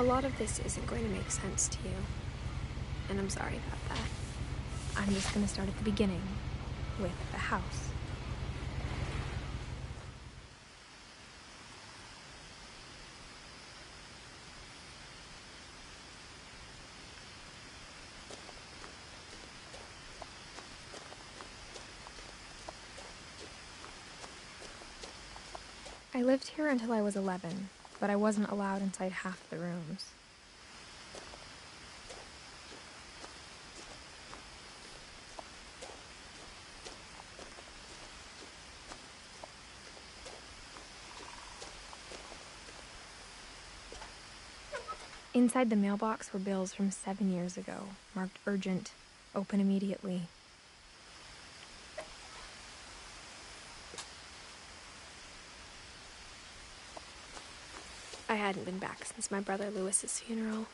A lot of this isn't going to make sense to you, and I'm sorry about that. I'm just going to start at the beginning, with the house. I lived here until I was 11, but I wasn't allowed inside half the rooms. Inside the mailbox were bills from 7 years ago, marked urgent, open immediately. I hadn't been back since my brother Lewis's funeral.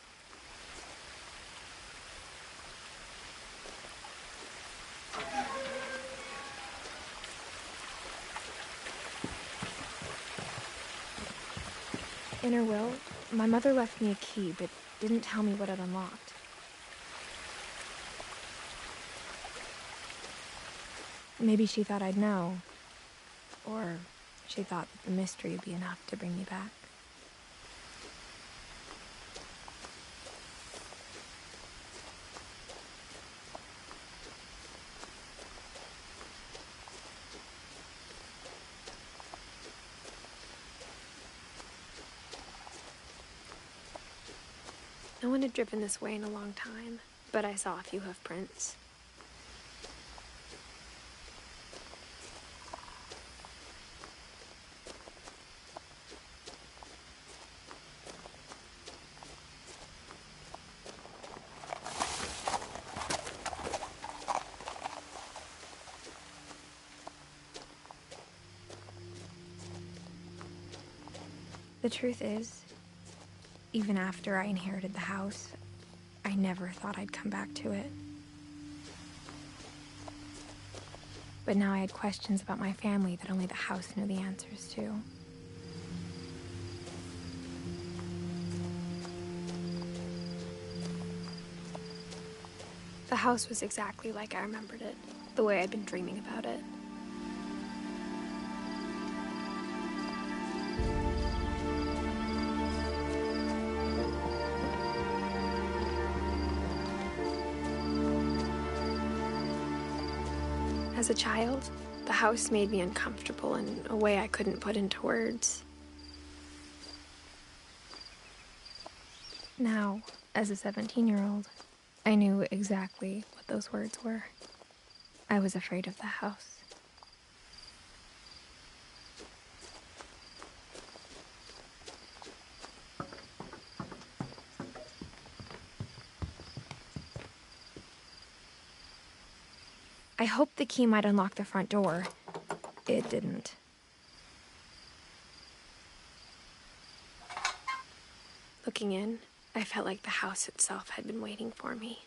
In her will, my mother left me a key, but didn't tell me what it unlocked. Maybe she thought I'd know, or she thought that the mystery would be enough to bring me back. No one had driven this way in a long time, but I saw a few hoof prints. The truth is, even after I inherited the house, I never thought I'd come back to it. But now I had questions about my family that only the house knew the answers to. The house was exactly like I remembered it, the way I'd been dreaming about it. As a child, the house made me uncomfortable in a way I couldn't put into words. Now, as a 17-year-old, I knew exactly what those words were. I was afraid of the house. I hoped the key might unlock the front door. It didn't. Looking in, I felt like the house itself had been waiting for me.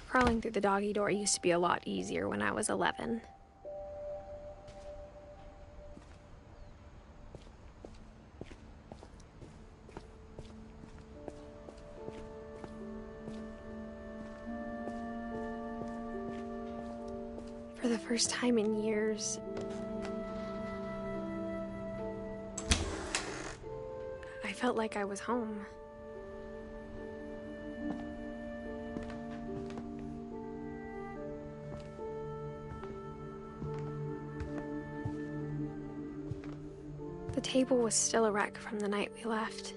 Crawling through the doggy door used to be a lot easier when I was 11. For the first time in years, I felt like I was home. The table was still a wreck from the night we left.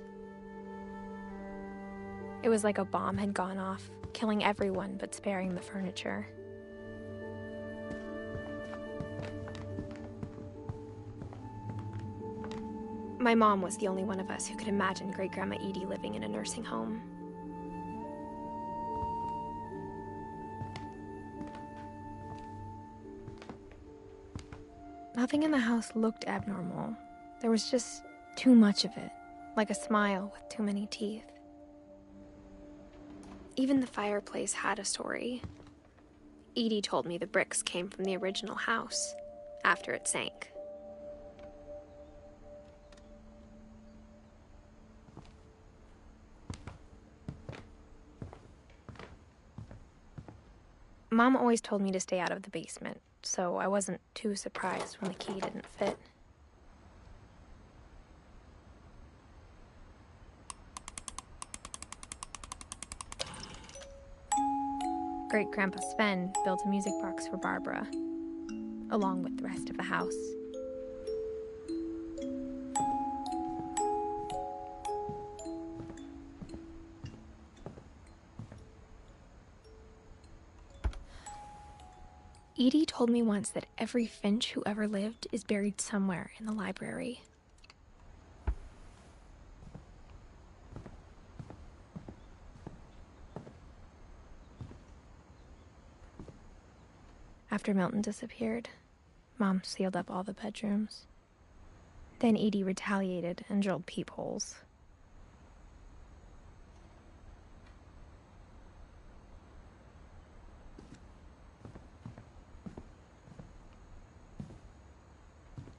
It was like a bomb had gone off, killing everyone but sparing the furniture. My mom was the only one of us who could imagine Great-Grandma Edie living in a nursing home. Nothing in the house looked abnormal. There was just too much of it, like a smile with too many teeth. Even the fireplace had a story. Edie told me the bricks came from the original house, after it sank. Mom always told me to stay out of the basement, so I wasn't too surprised when the key didn't fit. Great-Grandpa Sven built a music box for Barbara, along with the rest of the house. Edie told me once that every Finch who ever lived is buried somewhere in the library. After Milton disappeared, Mom sealed up all the bedrooms. Then Edie retaliated and drilled peepholes.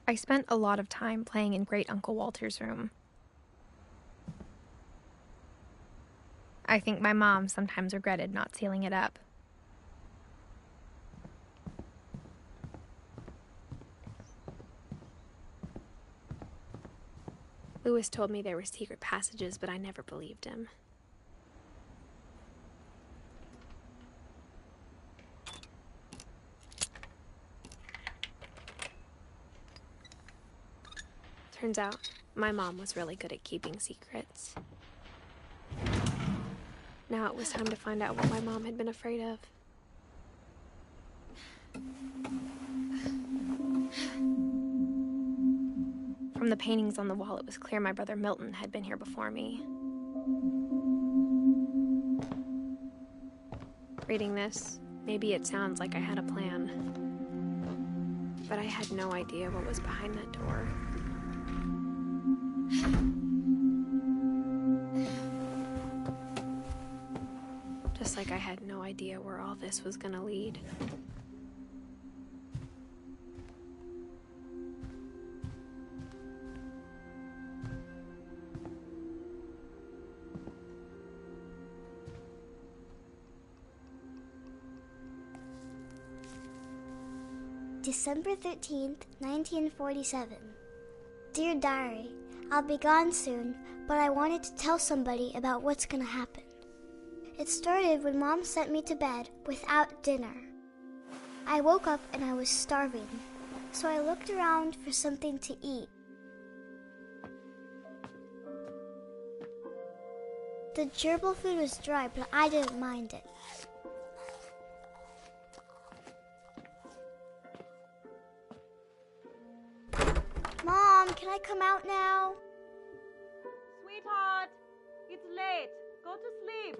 I spent a lot of time playing in Great Uncle Walter's room. I think my mom sometimes regretted not sealing it up. Louis told me there were secret passages, but I never believed him. Turns out, my mom was really good at keeping secrets. Now it was time to find out what my mom had been afraid of. From the paintings on the wall, it was clear my brother Milton had been here before me. Reading this, maybe it sounds like I had a plan. But I had no idea what was behind that door. Just like I had no idea where all this was gonna lead. December 13th, 1947. Dear Diary, I'll be gone soon, but I wanted to tell somebody about what's gonna happen. It started when Mom sent me to bed without dinner. I woke up and I was starving, so I looked around for something to eat. The gerbil food was dry, but I didn't mind it. Mom, can I come out now? Sweetheart, it's late. Go to sleep.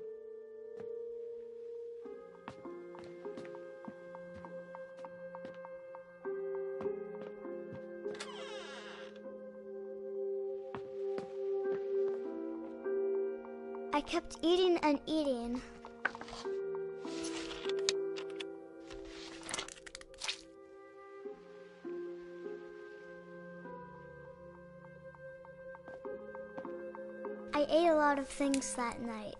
I kept eating and eating. I ate a lot of things that night.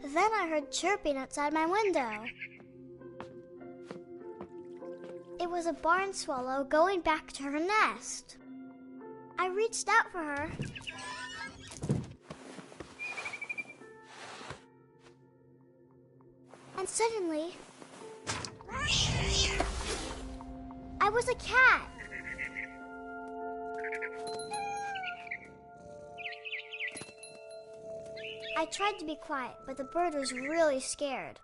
Then I heard chirping outside my window. It was a barn swallow going back to her nest. I reached out for her. And suddenly, I was a cat. I tried to be quiet, but the bird was really scared.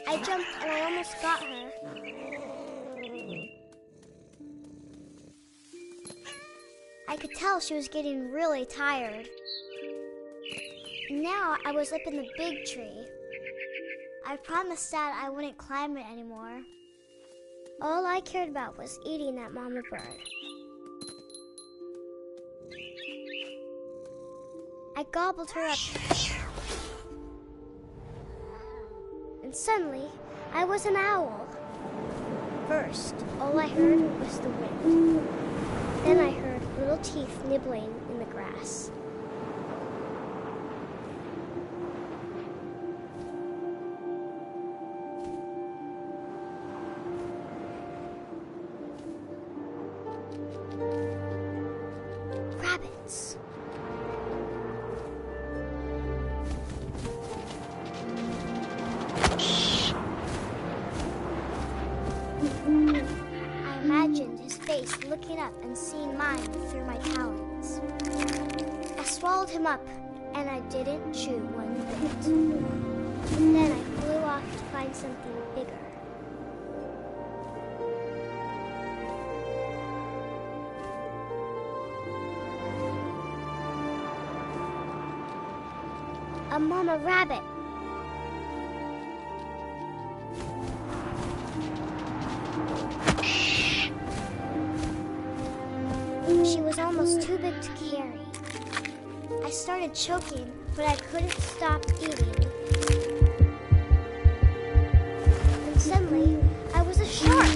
I jumped and I almost got her. I could tell she was getting really tired. Now I was up in the big tree. I promised Dad I wouldn't climb it anymore. All I cared about was eating that mama bird. I gobbled her up. And suddenly, I was an owl. First, all I heard was the wind. Then I heard little teeth nibbling in the grass. Rabbits. I imagined his face looking up and seeing mine through my talons. I swallowed him up, and I didn't chew one bit. Then I flew off to find something bigger. A mama rabbit. She was almost too big to carry. I started choking, but I couldn't stop eating. And suddenly, I was a shark.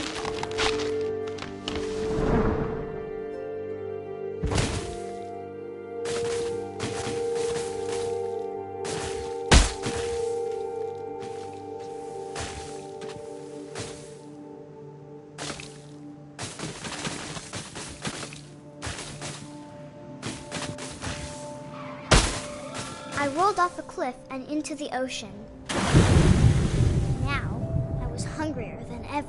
I rolled off the cliff and into the ocean. Now, I was hungrier than ever.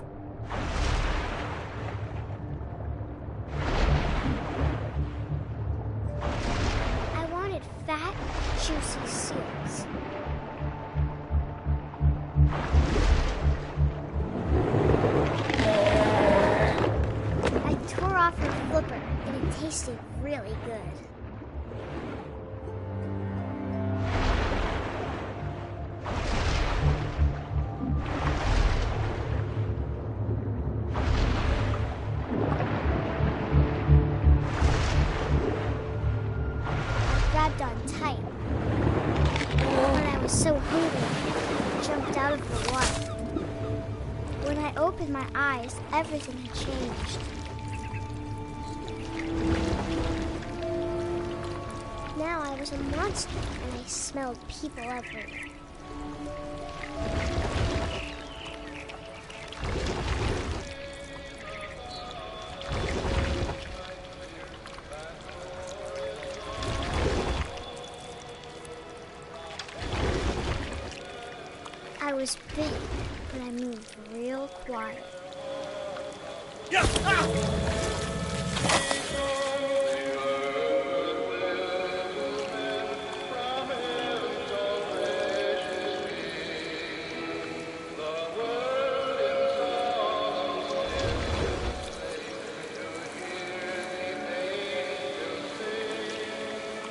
I wanted fat, juicy seals. I tore off her flipper, and it tasted really good. Grabbed on tight. When I was so hungry, I jumped out of the water. When I opened my eyes, everything had changed. Now I was a monster, and I smelled people everywhere. I was big, but I moved real quiet.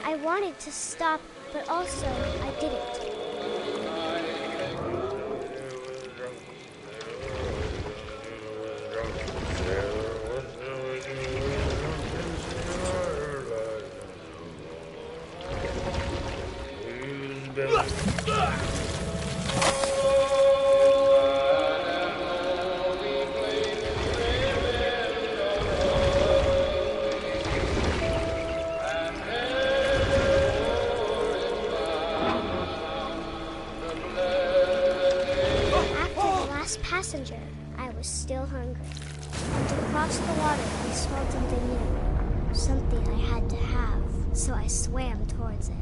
I wanted to stop, but also I didn't. I was still hungry. And across the water, I smelled something new. Something I had to have, so I swam towards it.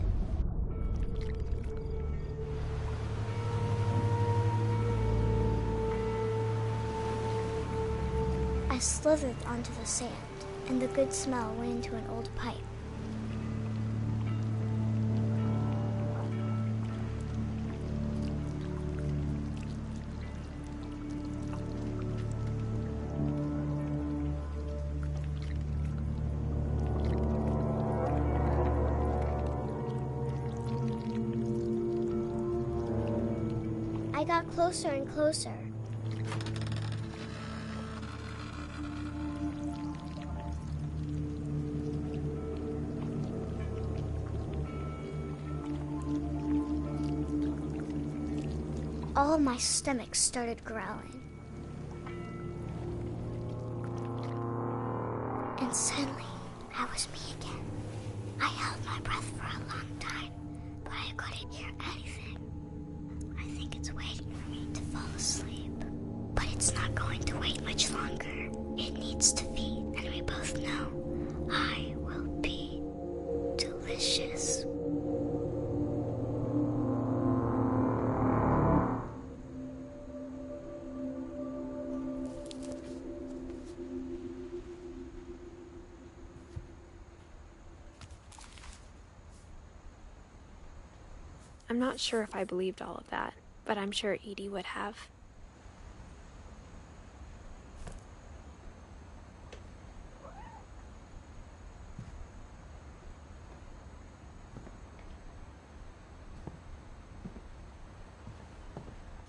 I slithered onto the sand, and the good smell went into an old pipe. I got closer and closer. All of my stomach started growling. And suddenly, I was me again. I held my breath for a long time, but I couldn't hear anything. I think it's waiting for me to fall asleep. But it's not going to wait much longer. It needs to feed, and we both know I will be delicious. I'm not sure if I believed all of that, but I'm sure Edie would have.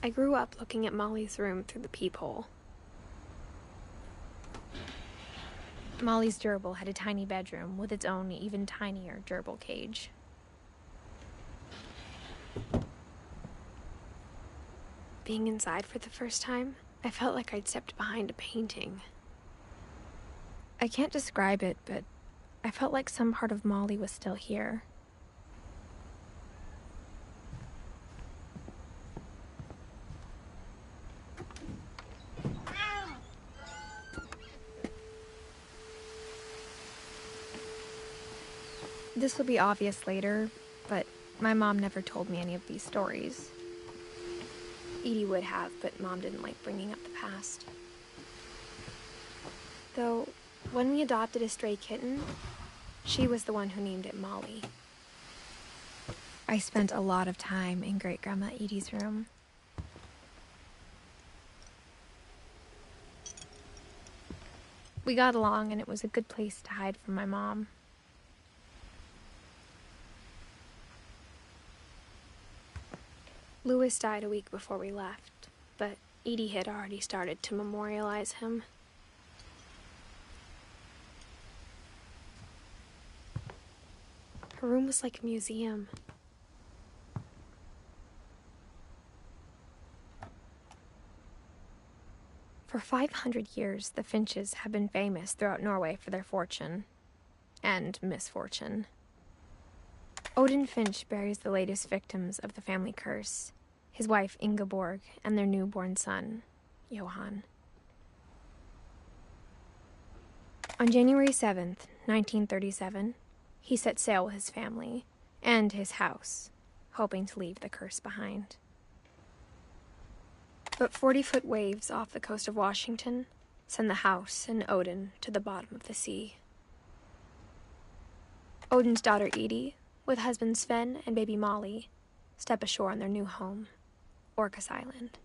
I grew up looking at Molly's room through the peephole. Molly's gerbil had a tiny bedroom with its own even tinier gerbil cage. Being inside for the first time, I felt like I'd stepped behind a painting. I can't describe it, but I felt like some part of Molly was still here. This will be obvious later, but my mom never told me any of these stories. Edie would have, but Mom didn't like bringing up the past. Though, when we adopted a stray kitten, she was the one who named it Molly. I spent a lot of time in Great-Grandma Edie's room. We got along, and it was a good place to hide from my mom. Louis died a week before we left, but Edie had already started to memorialize him. Her room was like a museum. For 500 years, the Finches have been famous throughout Norway for their fortune and misfortune. Odin Finch buries the latest victims of the family curse, his wife Ingeborg and their newborn son, Johan. On January 7th, 1937, he set sail with his family and his house, hoping to leave the curse behind. But 40-foot waves off the coast of Washington send the house and Odin to the bottom of the sea. Odin's daughter Edie, with husband Sven and baby Molly, step ashore on their new home, Orcas Island.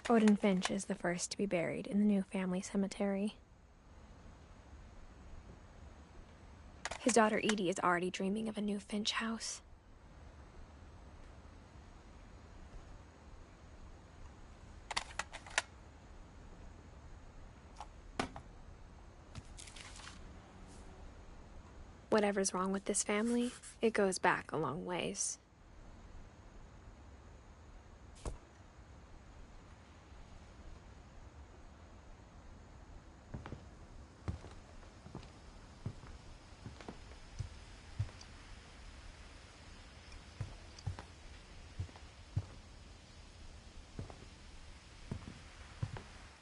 Odin Finch is the first to be buried in the new family cemetery. His daughter Edie is already dreaming of a new Finch house. Whatever's wrong with this family, it goes back a long ways.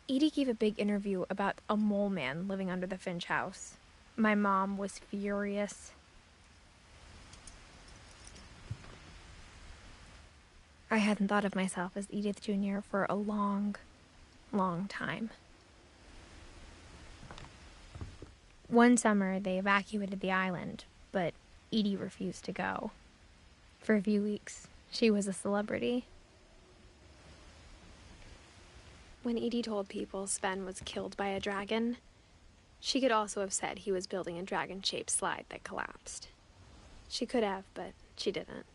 Edie gave a big interview about a mole man living under the Finch house. My mom was furious. I hadn't thought of myself as Edith Jr. for a long, long time. One summer, they evacuated the island, but Edie refused to go. For a few weeks, she was a celebrity. When Edie told people Sven was killed by a dragon, she could also have said he was building a dragon-shaped slide that collapsed. She could have, but she didn't.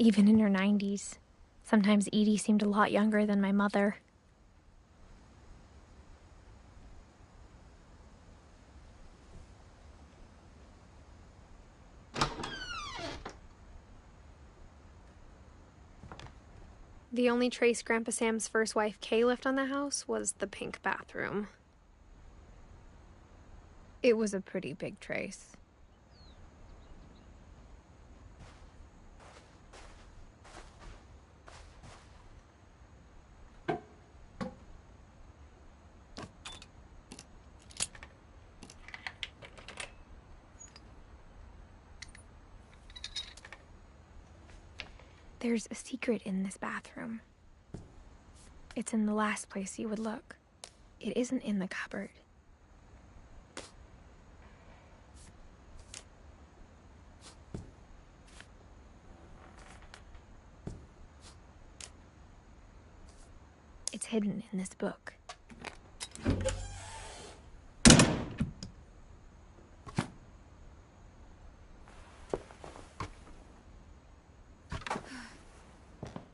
Even in her 90s, sometimes Edie seemed a lot younger than my mother. The only trace Grandpa Sam's first wife, Kay, left on the house was the pink bathroom. It was a pretty big trace. There's a secret in this bathroom. It's in the last place you would look. It isn't in the cupboard. It's hidden in this book.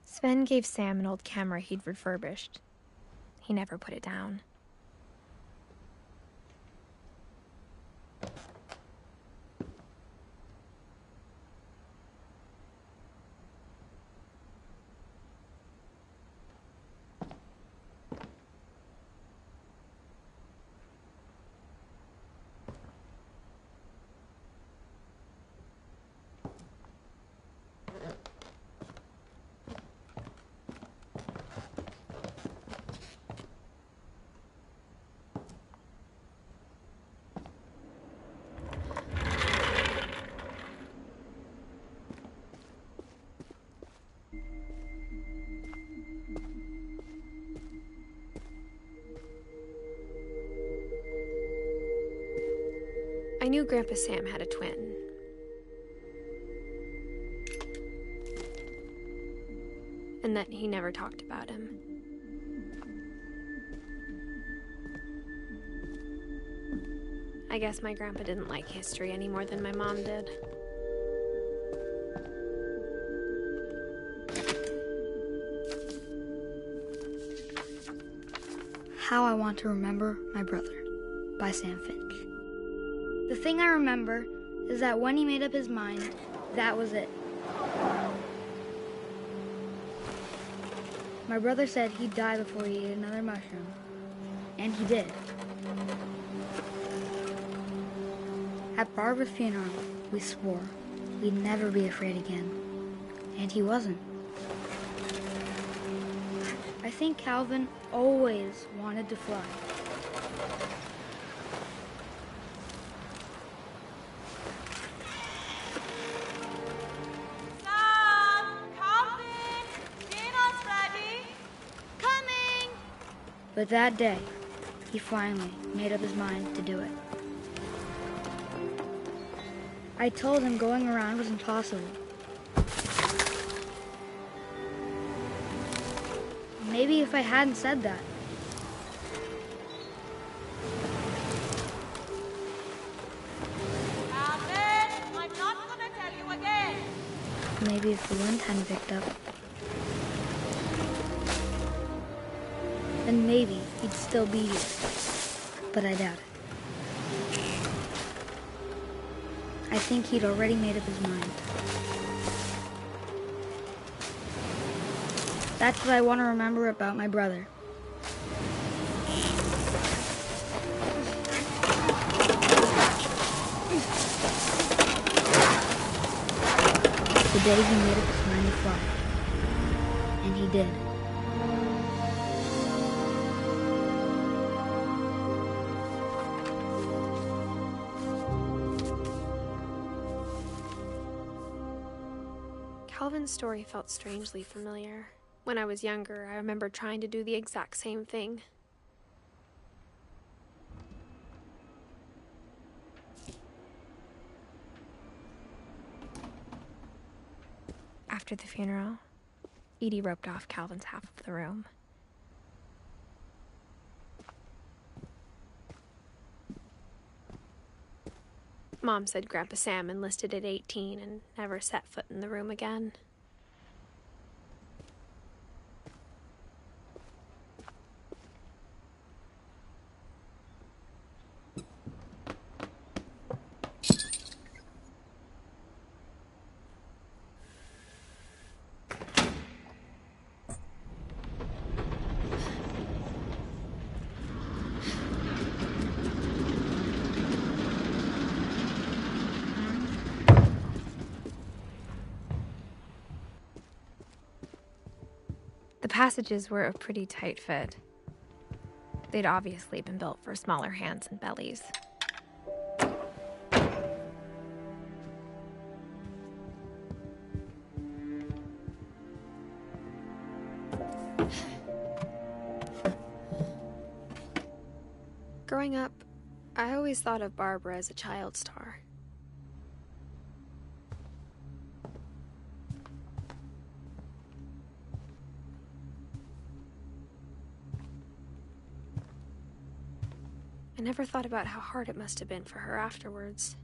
Sven gave Sam an old camera he'd refurbished. He never put it down. I knew Grandpa Sam had a twin. And that he never talked about him. I guess my grandpa didn't like history any more than my mom did. How I Want to Remember My Brother by Sam Finch. The thing I remember is that when he made up his mind, that was it. My brother said he'd die before he ate another mushroom, and he did. At Barbara's funeral, we swore we'd never be afraid again, and he wasn't. I think Calvin always wanted to fly. But that day, he finally made up his mind to do it. I told him going around was impossible. Maybe if I hadn't said that. Alvin, I'm not gonna tell you again. Maybe if the wind hadn't picked up. Then maybe he'd still be here. But I doubt it. I think he'd already made up his mind. That's what I want to remember about my brother. The day he made up his mind to fly. And he did. Calvin's story felt strangely familiar. When I was younger, I remember trying to do the exact same thing. After the funeral, Edie roped off Calvin's half of the room. Mom said Grandpa Sam enlisted at 18 and never set foot in the room again. The passages were a pretty tight fit. They'd obviously been built for smaller hands and bellies. Growing up, I always thought of Barbara as a child star. I never thought about how hard it must have been for her afterwards.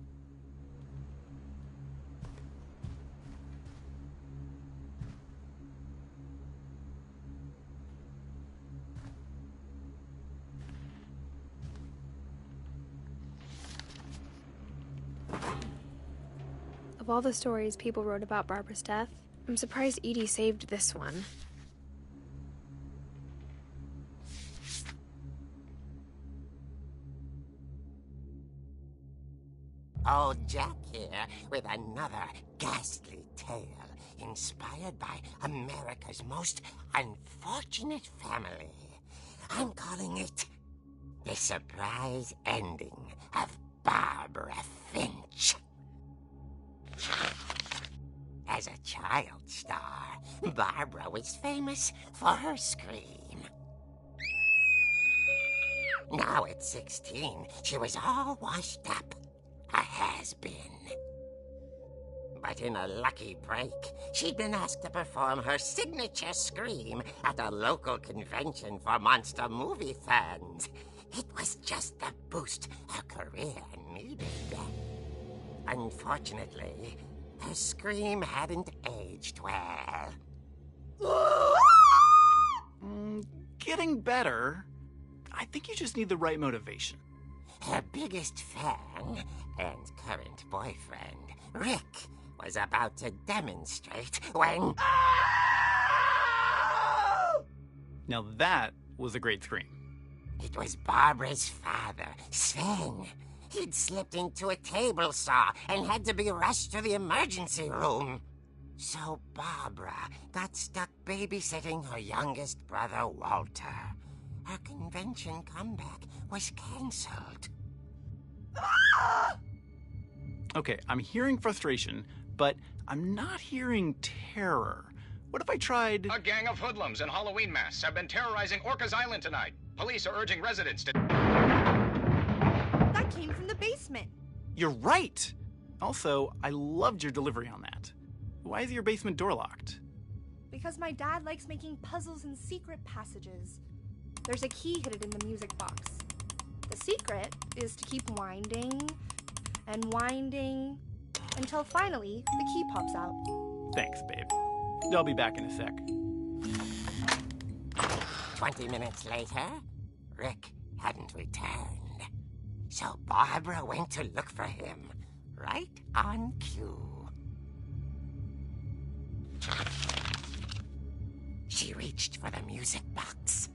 Of all the stories people wrote about Barbara's death, I'm surprised Edie saved this one. Old Jack here with another ghastly tale inspired by America's most unfortunate family. I'm calling it The Surprise Ending of Barbara Finch. As a child star, Barbara was famous for her scream. Now at 16, she was all washed up. A has-been. But in a lucky break, she'd been asked to perform her signature scream at a local convention for monster movie fans. It was just the boost her career needed. Unfortunately, her scream hadn't aged well. Getting better. I think you just need the right motivation. Her biggest fan and current boyfriend, Rick, was about to demonstrate when... Now that was a great scream. It was Barbara's father, Sven. He'd slipped into a table saw and had to be rushed to the emergency room. So Barbara got stuck babysitting her youngest brother, Walter. Her convention comeback was cancelled. Okay, I'm hearing frustration, but I'm not hearing terror. What if I tried... A gang of hoodlums in Halloween masks have been terrorizing Orcas Island tonight. Police are urging residents to... That came from the basement. You're right! Also, I loved your delivery on that. Why is your basement door locked? Because my dad likes making puzzles and secret passages. There's a key hidden in the music box. The secret is to keep winding and winding until finally the key pops out. Thanks, babe. I'll be back in a sec. 20 minutes later, Rick hadn't returned. So Barbara went to look for him, right on cue. She reached for the music box.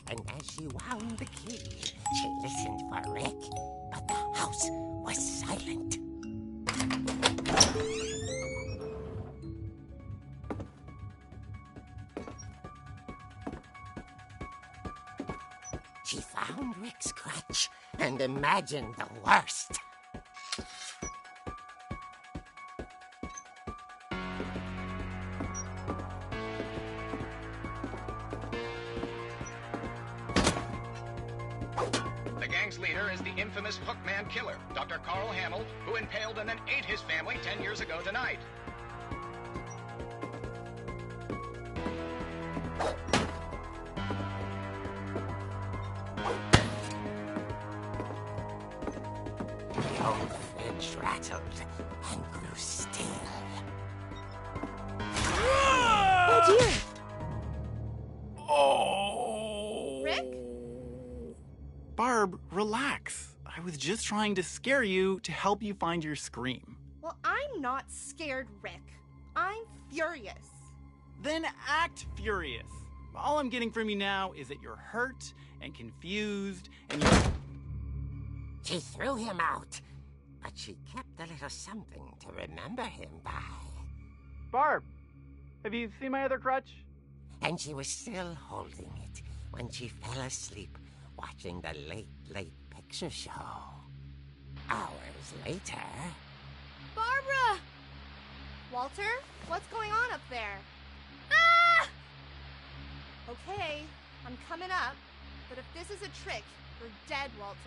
And as she wound the key, she listened for Rick, but the house was silent. She found Rick's crutch and imagined the worst. here is the infamous Hookman killer, Dr. Carl Hamill, who impaled and then ate his family 10 years ago tonight. The old fridge rattled and grew still. Oh dear! Oh! Rick? Barb, relax. I was just trying to scare you to help you find your scream. Well, I'm not scared, Rick. I'm furious. Then act furious. All I'm getting from you now is that you're hurt and confused and you're... She threw him out, but she kept a little something to remember him by. Barb, have you seen my other crutch? And she was still holding it when she fell asleep watching the late picture show. Hours later... Barbara! Walter, what's going on up there? Ah! Okay, I'm coming up, but if this is a trick, you're dead, Walter.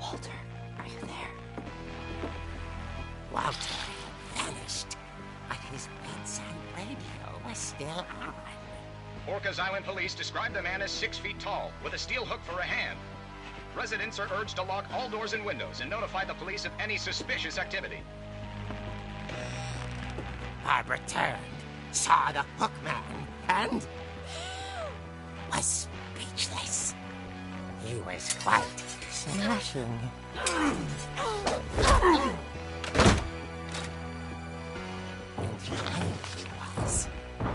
Walter, are you there? Walter had vanished, but his bedside radio was still on. Orcas Island police describe the man as 6 feet tall, with a steel hook for a hand. Residents are urged to lock all doors and windows and notify the police of any suspicious activity. Barbara turned, saw the hook man, and was speechless. He was quite smashing. And tired he was.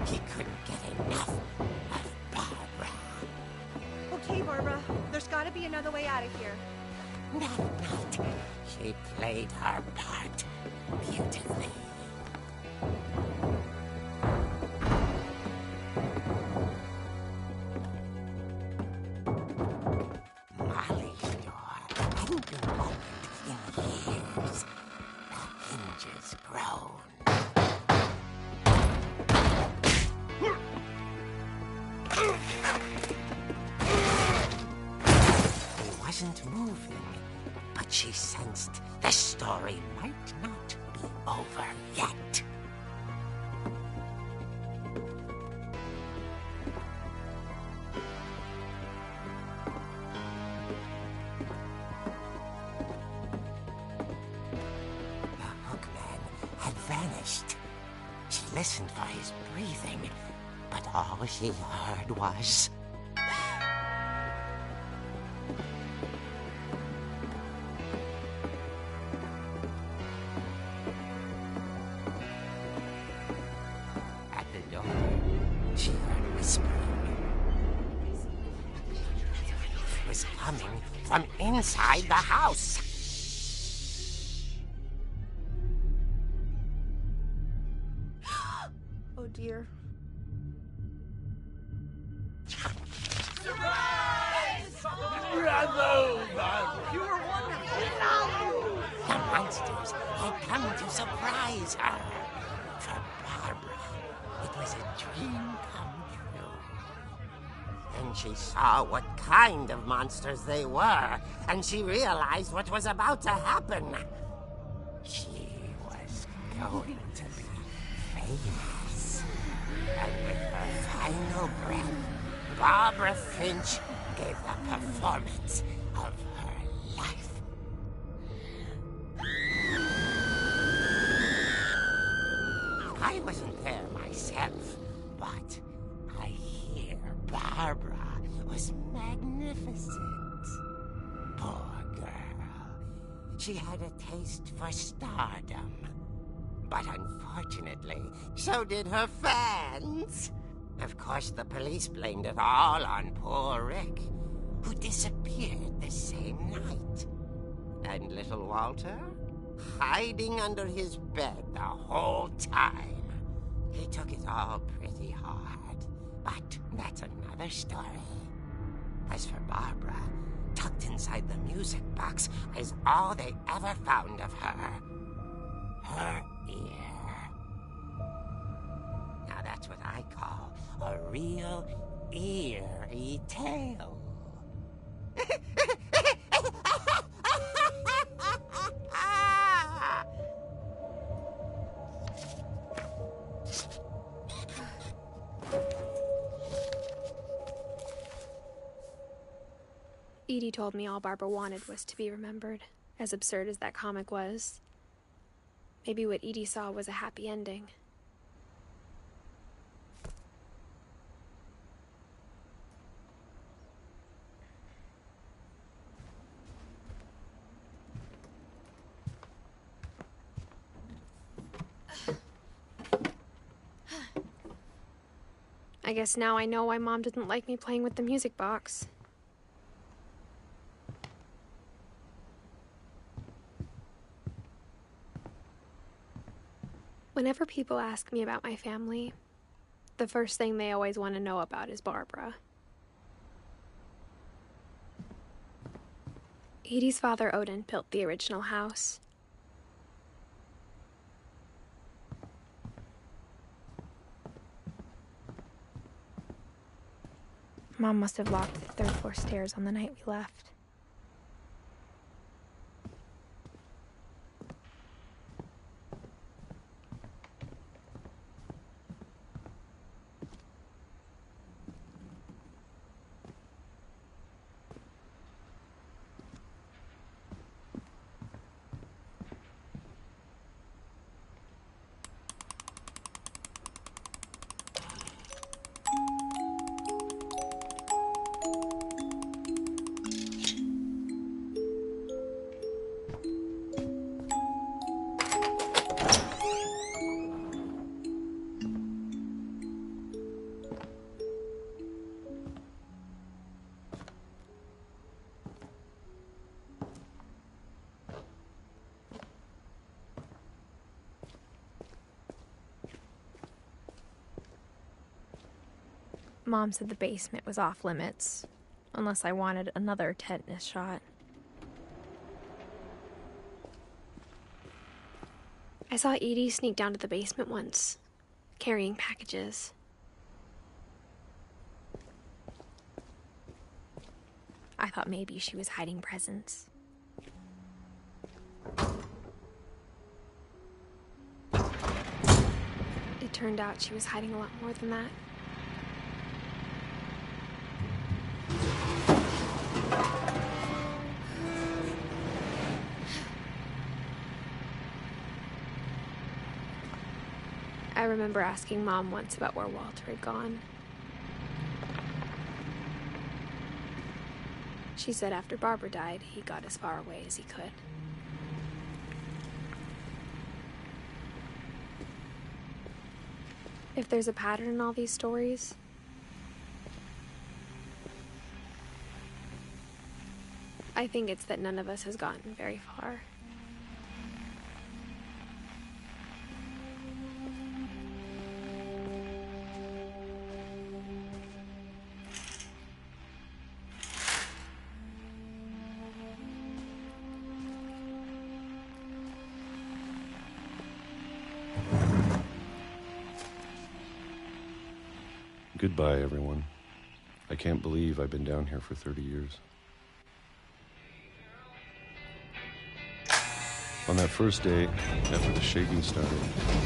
He couldn't get enough of Barbara. Okay, Barbara, there's gotta be another way out of here. That night, she played her part beautifully. Molly's door hadn't been opened in years. The hinges groaned. He wasn't moving, but she sensed the story might not be over yet. The hookman had vanished. She listened for his breathing, but all she heard was... At the door, she heard whispering. It was coming from inside the house. Oh dear. The monsters had come to surprise her. For Barbara, it was a dream come true. Then she saw what kind of monsters they were, and she realized what was about to happen. She was going to be famous. And with her final breath, Barbara Finch gave the performance of her life. I wasn't there myself, but I hear Barbara was magnificent. Poor girl. She had a taste for stardom. But unfortunately, so did her fans. Of course, the police blamed it all on poor Rick, who disappeared the same night. And little Walter? hiding under his bed the whole time. He took it all pretty hard, but that's another story. As for Barbara, tucked inside the music box is all they ever found of her. Her ear. Now that's what I call a real eerie tale. Edie told me all Barbara wanted was to be remembered, as absurd as that comic was. Maybe what Edie saw was a happy ending. I guess now I know why Mom didn't like me playing with the music box. Whenever people ask me about my family, the first thing they always want to know about is Barbara. Edie's father, Odin, built the original house. Mom must have locked the third floor stairs on the night we left. Mom said the basement was off limits, unless I wanted another tetanus shot. I saw Edie sneak down to the basement once, carrying packages. I thought maybe she was hiding presents. It turned out she was hiding a lot more than that. I remember asking Mom once about where Walter had gone. She said after Barbara died, he got as far away as he could. If there's a pattern in all these stories, I think it's that none of us has gotten very far. Goodbye, everyone. I can't believe I've been down here for 30 years. On that first day, after the shaking started,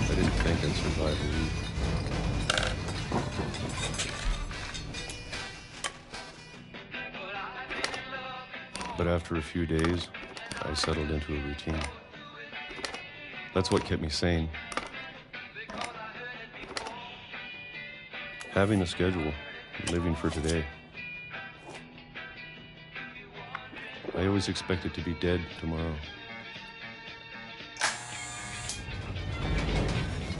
I didn't think I'd survive a week. But after a few days, I settled into a routine. That's what kept me sane. Having a schedule, living for today. I always expected to be dead tomorrow.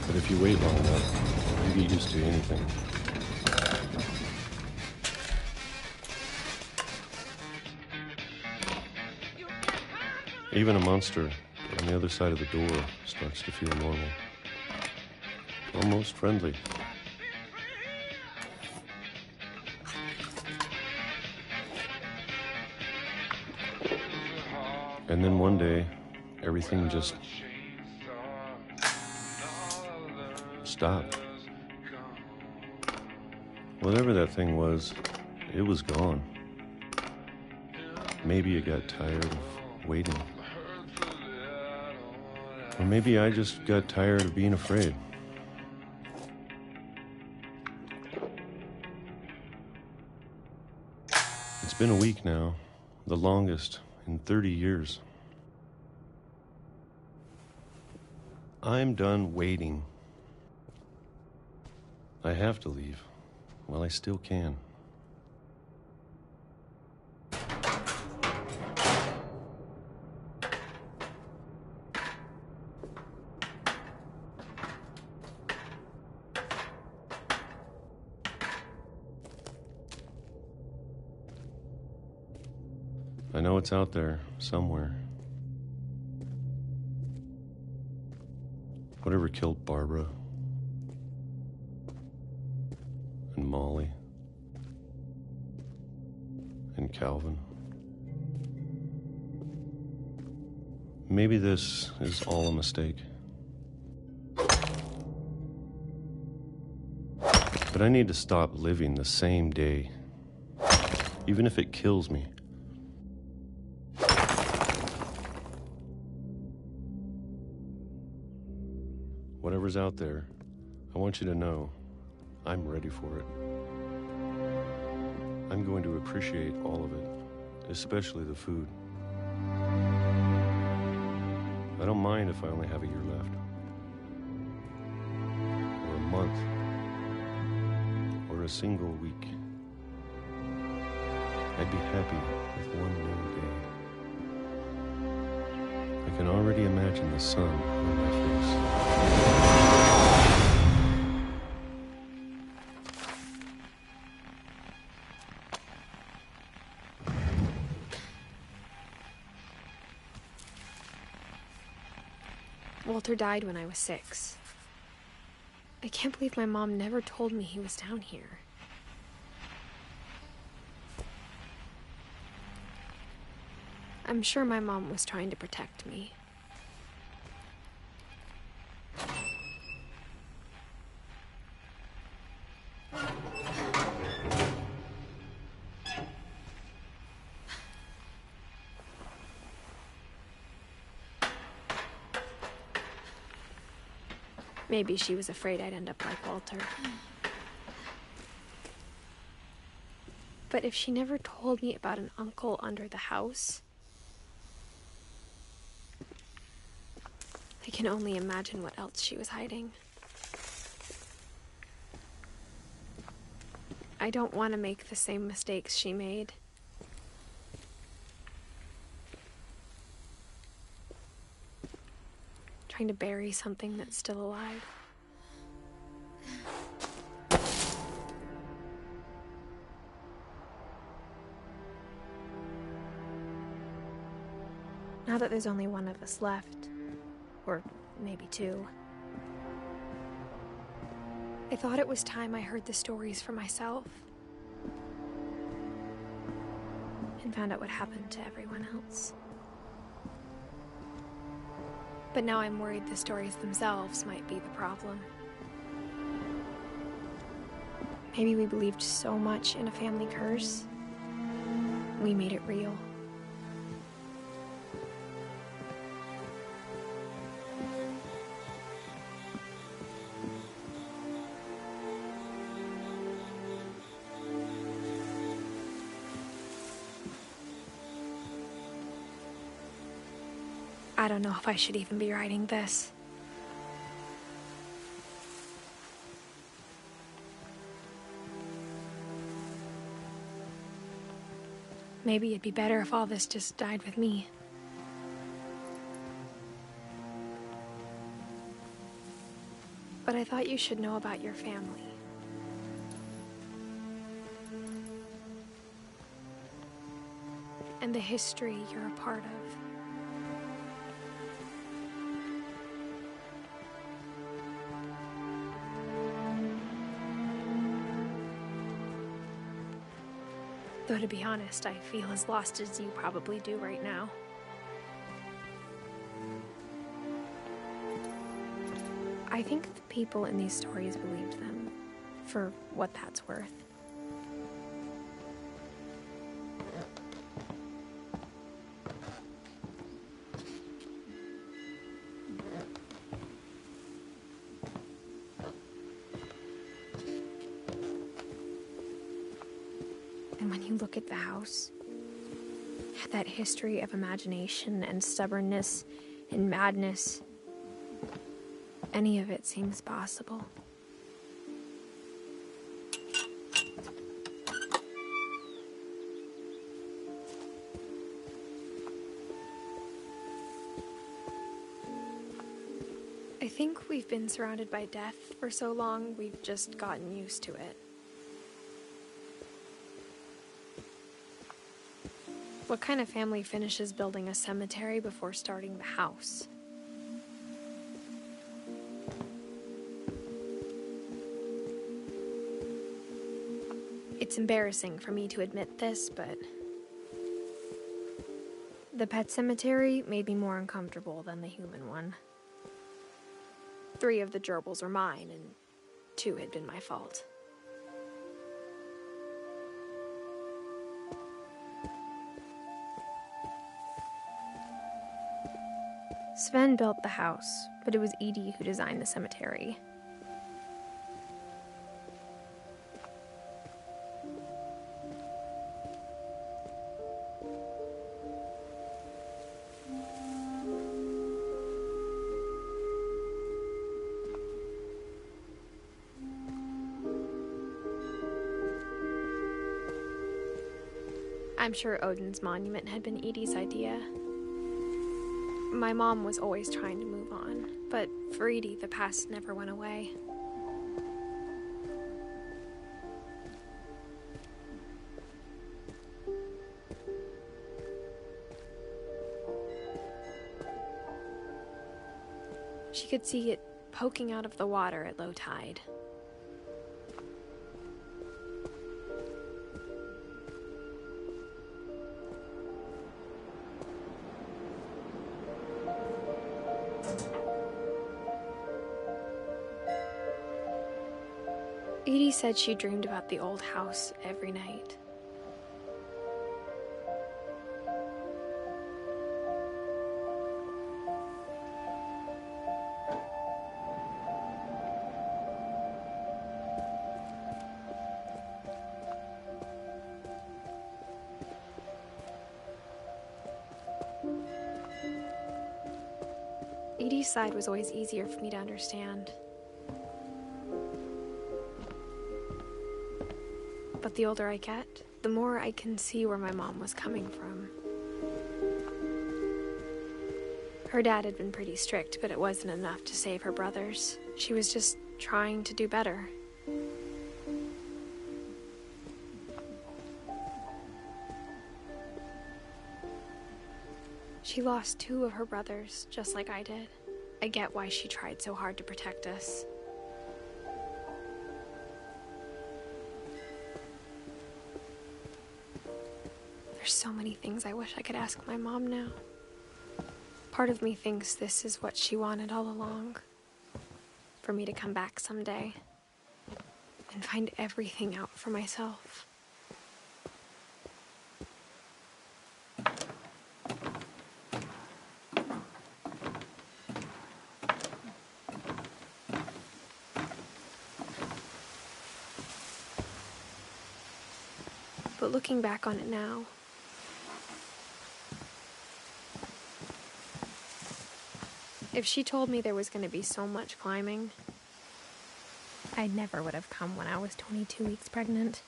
But if you wait long enough, you get used to anything. Even a monster on the other side of the door starts to feel normal. Almost friendly. And then one day, everything just stopped. Whatever that thing was, it was gone. Maybe it got tired of waiting. Or maybe I just got tired of being afraid. It's been a week now, the longest in 30 years. I'm done waiting. I have to leave while I still can. I know it's out there somewhere. Whatever killed Barbara and Molly and Calvin. Maybe this is all a mistake. But I need to stop living the same day, even if it kills me. Whatever's out there, I want you to know I'm ready for it. I'm going to appreciate all of it, especially the food. I don't mind if I only have a year left, or a month, or a single week. I'd be happy with one new day. I can already imagine the sun on my face. Walter died when I was 6. I can't believe my mom never told me he was down here. I'm sure my mom was trying to protect me. Maybe she was afraid I'd end up like Walter. But if she never told me about an uncle under the house, I can only imagine what else she was hiding. I don't want to make the same mistakes she made. Trying to bury something that's still alive. Now that there's only one of us left, or maybe 2, I thought it was time I heard the stories for myself and found out what happened to everyone else. But now I'm worried the stories themselves might be the problem. Maybe we believed so much in a family curse, we made it real. I don't know if I should even be writing this. Maybe it'd be better if all this just died with me. But I thought you should know about your family. And the history you're a part of. Though to be honest, I feel as lost as you probably do right now. I think the people in these stories believed them, for what that's worth. And when you look at the house, that history of imagination and stubbornness and madness, any of it seems possible. I think we've been surrounded by death for so long, we've just gotten used to it. What kind of family finishes building a cemetery before starting the house? It's embarrassing for me to admit this, but the pet cemetery made me more uncomfortable than the human one. 3 of the gerbils were mine, and 2 had been my fault. Sven built the house, but it was Edie who designed the cemetery. I'm sure Odin's monument had been Edie's idea. My mom was always trying to move on, but for Edie, the past never went away. She could see it poking out of the water at low tide. Edie said she dreamed about the old house every night. Edie's side was always easier for me to understand. But the older I get, the more I can see where my mom was coming from. Her dad had been pretty strict, but it wasn't enough to save her brothers. She was just trying to do better. She lost 2 of her brothers, just like I did. I get why she tried so hard to protect us. There's so many things I wish I could ask my mom now. Part of me thinks this is what she wanted all along. For me to come back someday and find everything out for myself. But looking back on it now, if she told me there was going to be so much climbing, I never would have come when I was 22 weeks pregnant.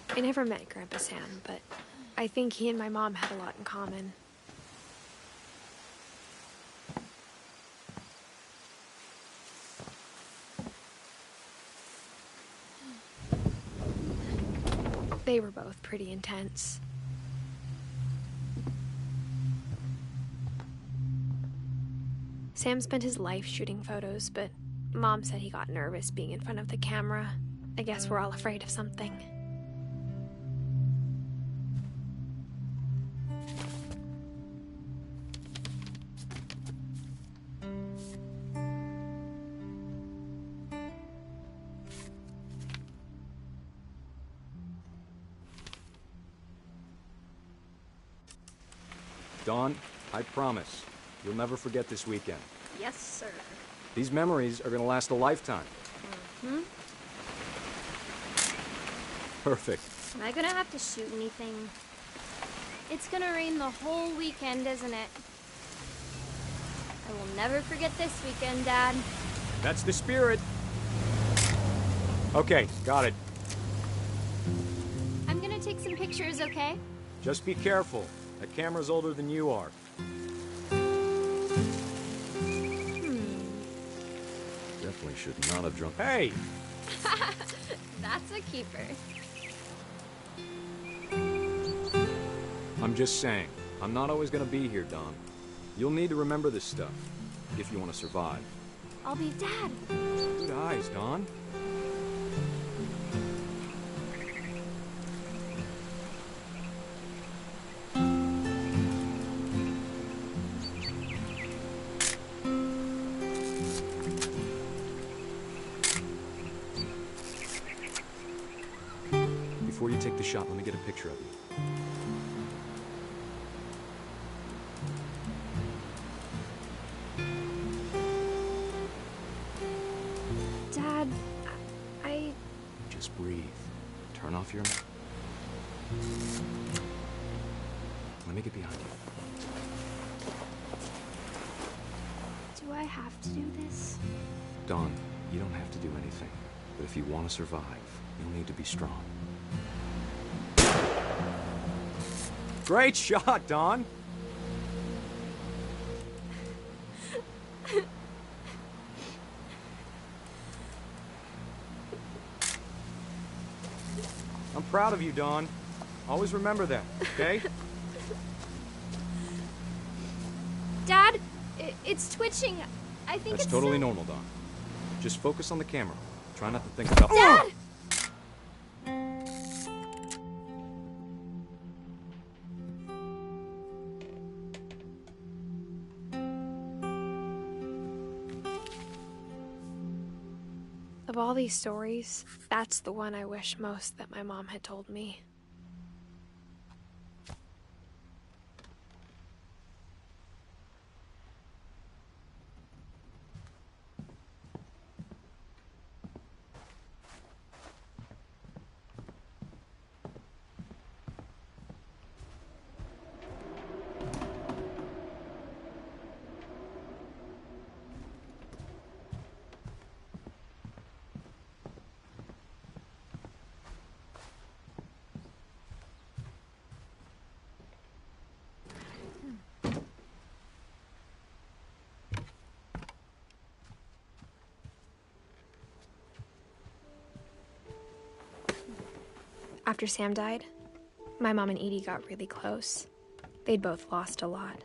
I never met Grandpa Sam, but I think he and my mom had a lot in common. They were both pretty intense. Sam spent his life shooting photos, but Mom said he got nervous being in front of the camera. I guess we're all afraid of something. Dawn, I promise, you'll never forget this weekend. Yes, sir. These memories are gonna last a lifetime. Hmm? Perfect. Am I gonna have to shoot anything? It's gonna rain the whole weekend, isn't it? I will never forget this weekend, Dad. That's the spirit. Okay, got it. I'm gonna take some pictures, okay? Just be careful. That camera's older than you are. Definitely should not have drunk. Hey! That's a keeper. I'm just saying, I'm not always gonna be here, Don. You'll need to remember this stuff, if you want to survive. I'll be Dad. Good eyes, Don. Before you take the shot, let me get a picture of you. Dad, I... Just breathe. Turn off your... Let me get behind you. Do I have to do this? Dawn, you don't have to do anything. But if you want to survive, you'll need to be strong. Great shot, Dawn! I'm proud of you, Dawn. Always remember that, okay? Dad, it's twitching. I think That's it's totally normal, Dawn. Just focus on the camera. Try not to think about... Dad! Of all these stories, that's the one I wish most that my mom had told me. After Sam died, my mom and Edie got really close. They'd both lost a lot.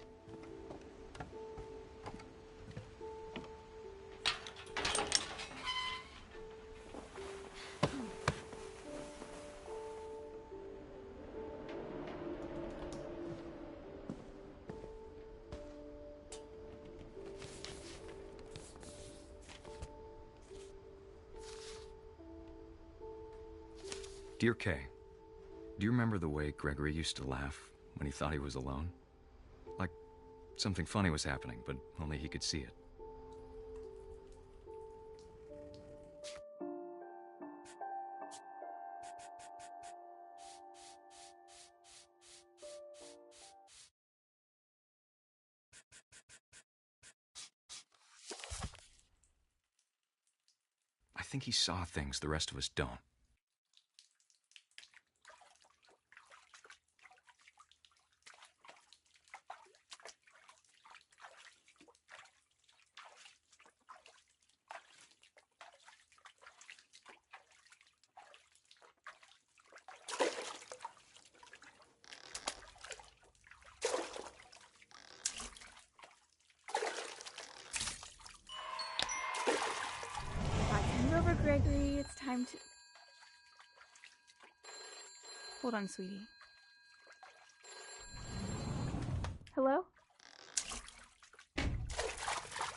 Dear Kay, do you remember the way Gregory used to laugh when he thought he was alone? Like something funny was happening, but only he could see it. I think he saw things the rest of us don't. time to... Hold on, sweetie. Hello?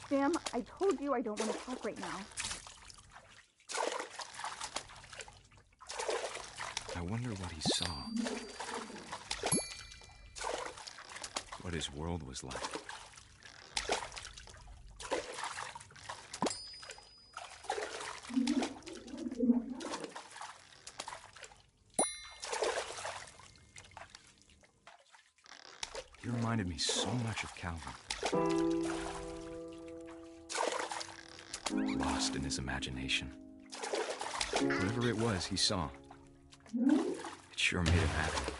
Sam, I told you I don't want to talk right now. I wonder what he saw. What his world was like. He reminded me so much of Calvin. Lost in his imagination. Whatever it was he saw, it sure made him happy.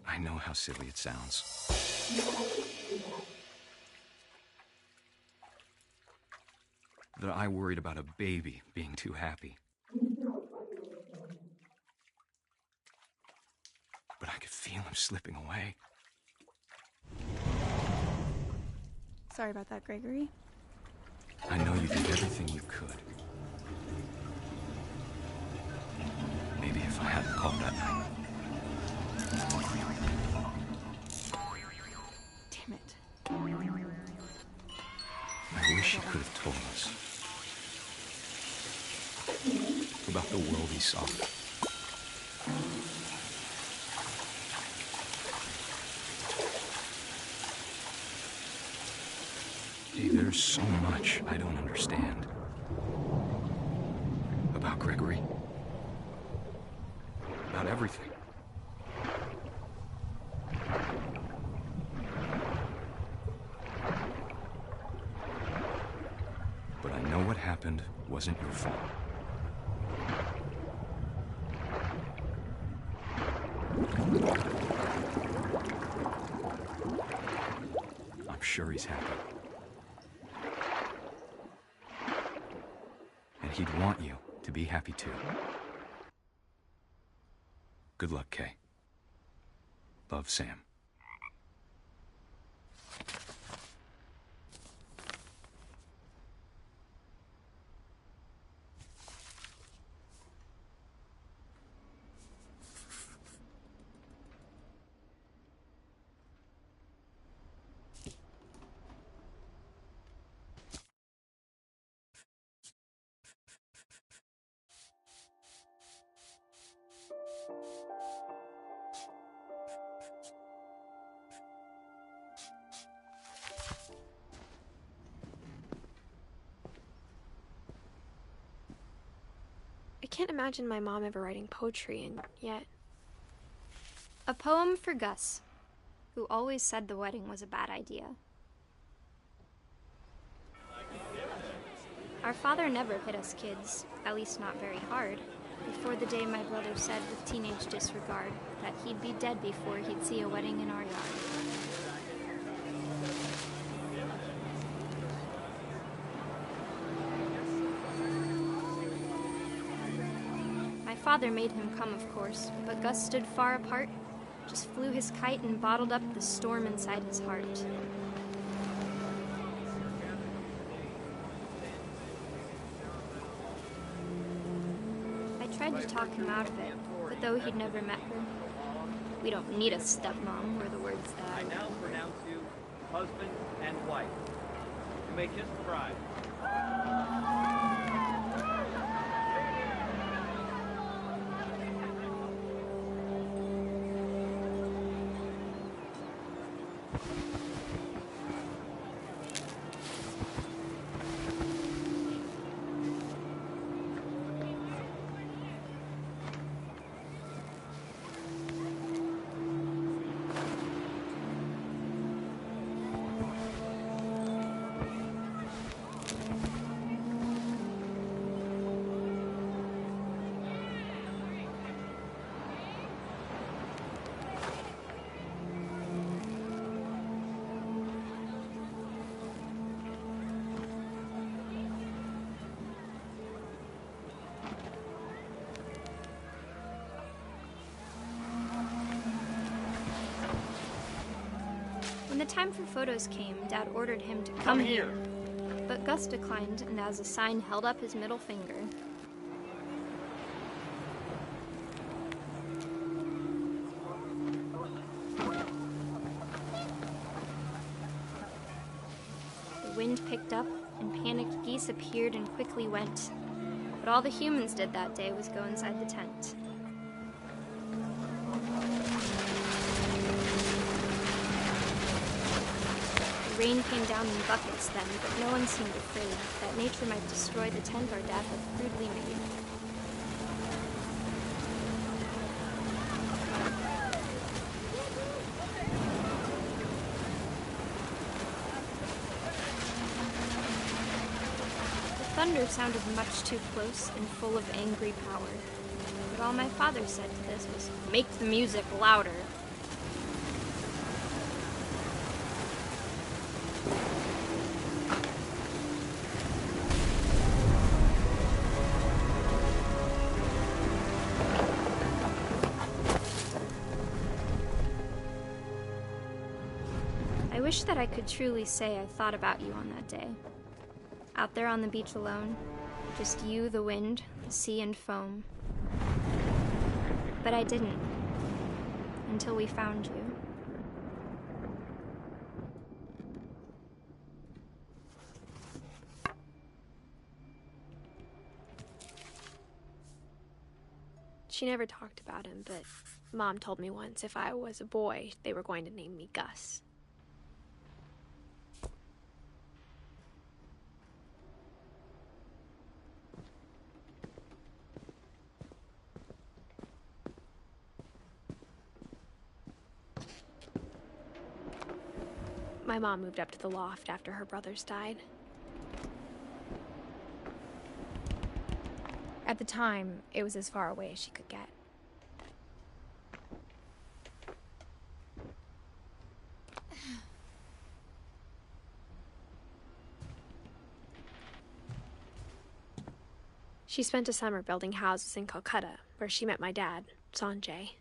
I know how silly it sounds. That I worried about a baby being too happy. But I could feel him slipping away. Sorry about that, Gregory. I know you did everything you could. Maybe if I hadn't called that night. Damn it. I wish he could have told us about the world he saw. Hey, there's so much I don't understand about Gregory. About everything. But I know what happened wasn't your fault. I'm sure he's happy. And he'd want you to be happy too. Good luck, Kay. Love, Sam. I can't imagine my mom ever writing poetry, and yet... A poem for Gus, who always said the wedding was a bad idea. Our father never hit us kids, at least not very hard, before the day my brother said with teenage disregard that he'd be dead before he'd see a wedding in our yard. My father made him come, of course, but Gus stood far apart, just flew his kite and bottled up the storm inside his heart. I tried to talk him out of it, but though he'd never met her, we don't need a stepmom, were the words that... I now pronounce you husband and wife. You may kiss the bride. the time for photos came, Dad ordered him to come here. But Gus declined and as a sign held up his middle finger. The wind picked up and panicked geese appeared and quickly went. But all the humans did that day was go inside the tent. The rain came down in buckets then, but no one seemed afraid that nature might destroy the tent our dad had crudely made. The thunder sounded much too close and full of angry power. But all my father said to this was, "Make the music louder." I wish that I could truly say I thought about you on that day. Out there on the beach alone, just you, the wind, the sea, and foam. But I didn't, until we found you. She never talked about him, but Mom told me once if I was a boy, they were going to name me Gus. My mom moved up to the loft after her brothers died. At the time, it was as far away as she could get. She spent a summer building houses in Calcutta, where she met my dad, Sanjay.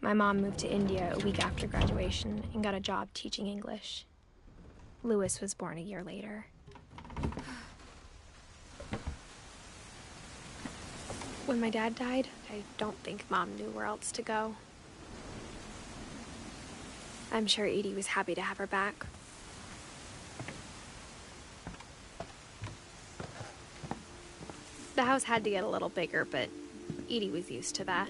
My mom moved to India a week after graduation and got a job teaching English. Louis was born a year later. When my dad died, I don't think Mom knew where else to go. I'm sure Edie was happy to have her back. The house had to get a little bigger, but Edie was used to that.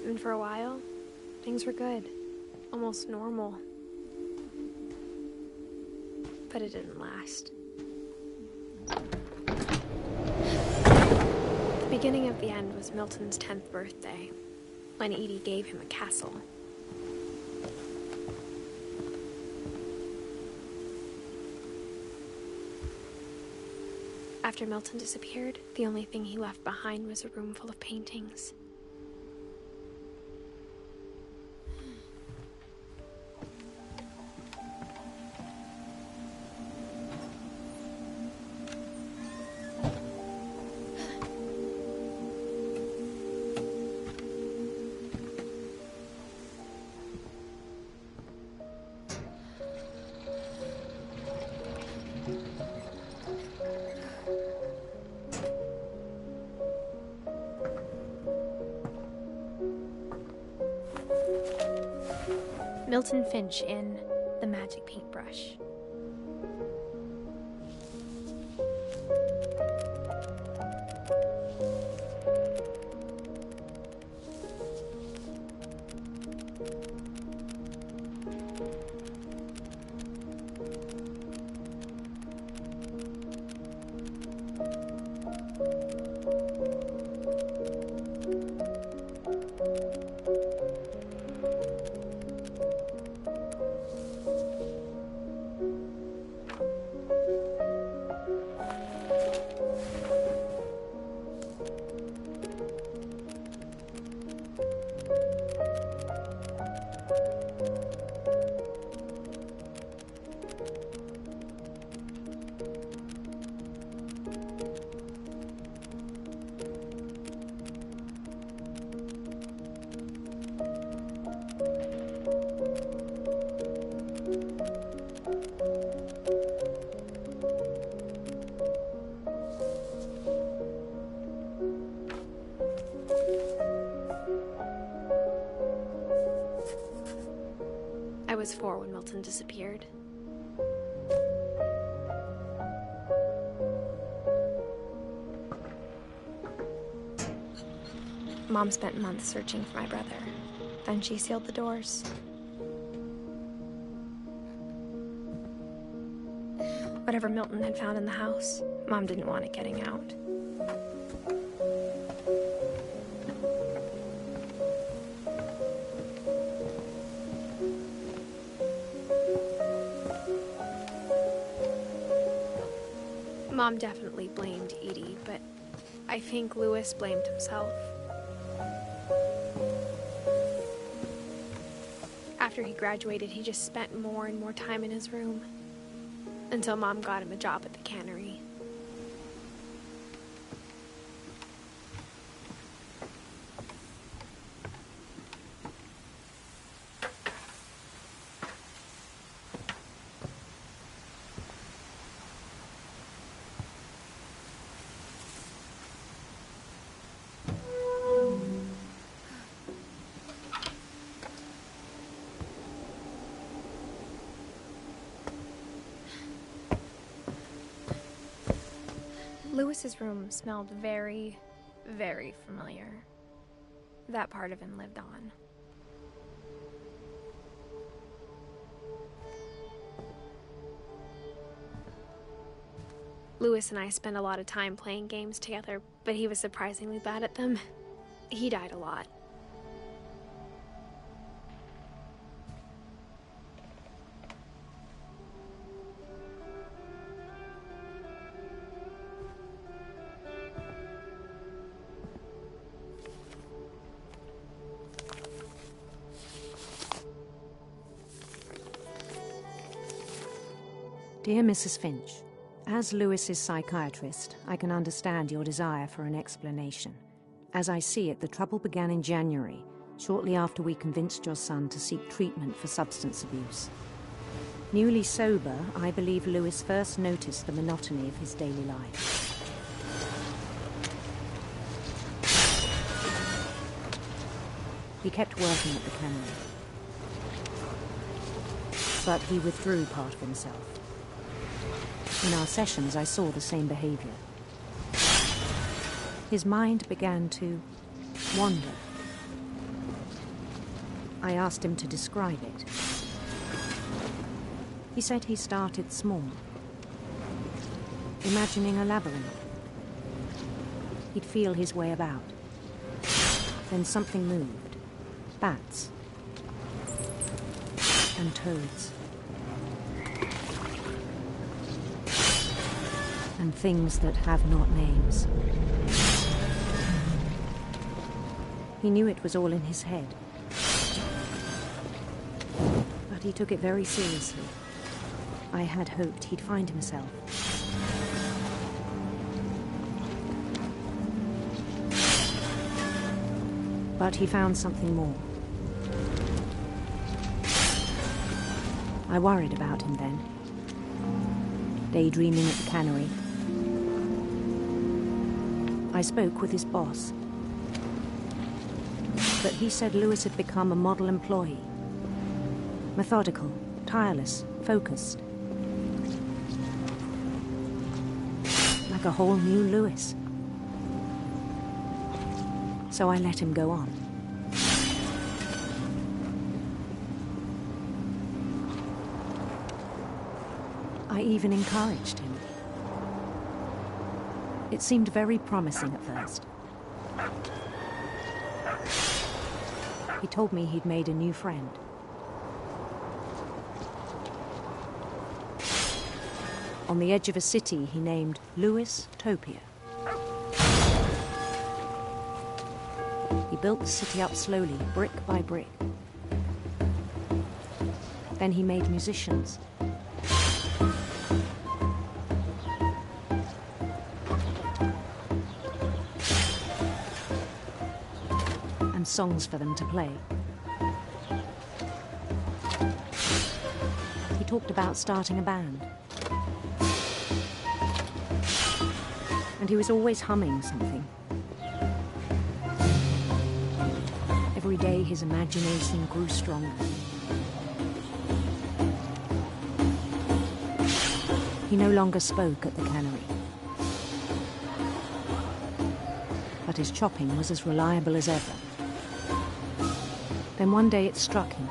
And for a while, things were good, almost normal. But it didn't last. The beginning of the end was Milton's 10th birthday, when Edie gave him a castle. After Milton disappeared, the only thing he left behind was a room full of paintings. Milton Finch in The Magic Paintbrush. was 4 when Milton disappeared. Mom spent months searching for my brother. Then she sealed the doors. Whatever Milton had found in the house, Mom didn't want it getting out. Mom definitely blamed Edie, but I think Louis blamed himself. After he graduated, he just spent more and more time in his room, until Mom got him a job at the cannery. Louis's room smelled very, very familiar. That part of him lived on. Louis and I spent a lot of time playing games together, but he was surprisingly bad at them. He died a lot. Dear Mrs. Finch, as Louis's psychiatrist, I can understand your desire for an explanation. As I see it, the trouble began in January, shortly after we convinced your son to seek treatment for substance abuse. Newly sober, I believe Louis first noticed the monotony of his daily life. He kept working at the cannery, but he withdrew part of himself. In our sessions, I saw the same behavior. His mind began to wander. I asked him to describe it. He said he started small, imagining a labyrinth. He'd feel his way about. Then something moved. Bats. And toads. And things that have not names. He knew it was all in his head. But he took it very seriously. I had hoped he'd find himself. But he found something more. I worried about him then. Daydreaming at the cannery. I spoke with his boss. But he said Louis had become a model employee. Methodical, tireless, focused. Like a whole new Louis. So I let him go on. I even encouraged him. It seemed very promising at first. He told me he'd made a new friend. On the edge of a city he named Louis Topia. He built the city up slowly, brick by brick. Then he made musicians. And songs for them to play. He talked about starting a band. And he was always humming something. Every day his imagination grew stronger. He no longer spoke at the cannery. But his chopping was as reliable as ever. Then one day it struck him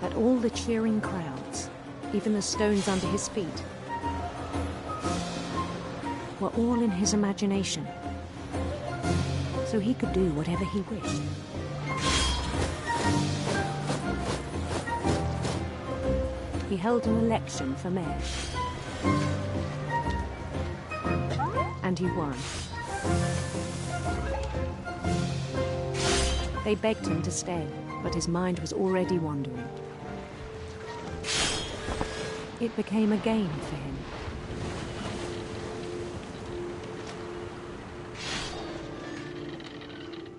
that all the cheering crowds, even the stones under his feet, were all in his imagination, so he could do whatever he wished. He held an election for mayor. And he won. They begged him to stay, but his mind was already wandering. It became a game for him.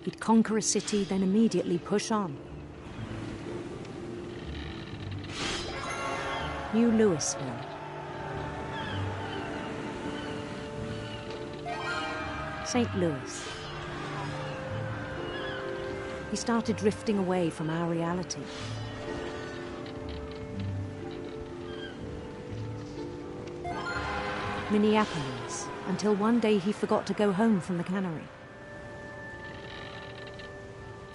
He'd conquer a city, then immediately push on. New Louisville. St. Louis. He started drifting away from our reality. Minneapolis, until one day he forgot to go home from the cannery.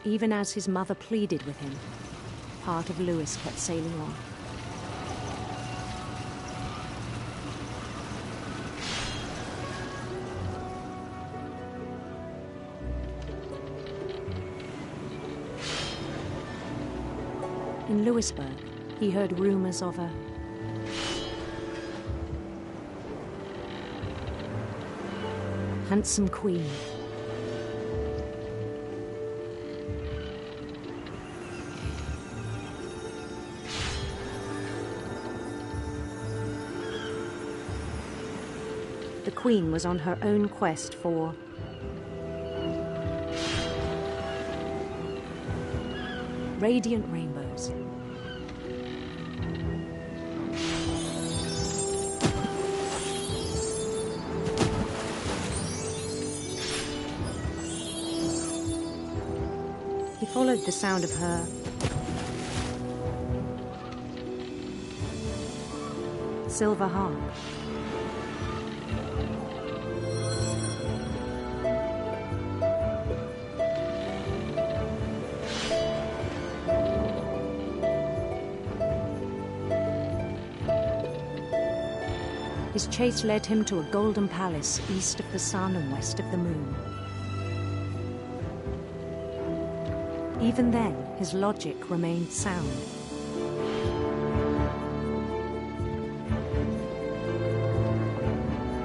Even as his mother pleaded with him, part of Louis kept sailing on. In Louisburg, he heard rumors of a handsome queen. The queen was on her own quest for radiant rainbows. He followed the sound of her silver harp. His chase led him to a golden palace east of the sun and west of the moon. Even then, his logic remained sound.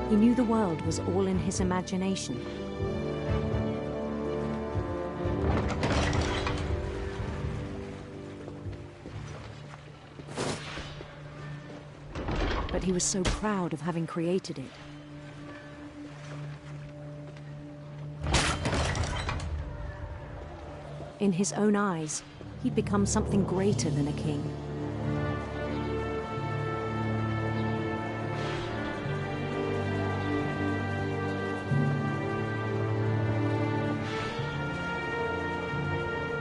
He knew the world was all in his imagination. But he was so proud of having created it. In his own eyes, he'd become something greater than a king.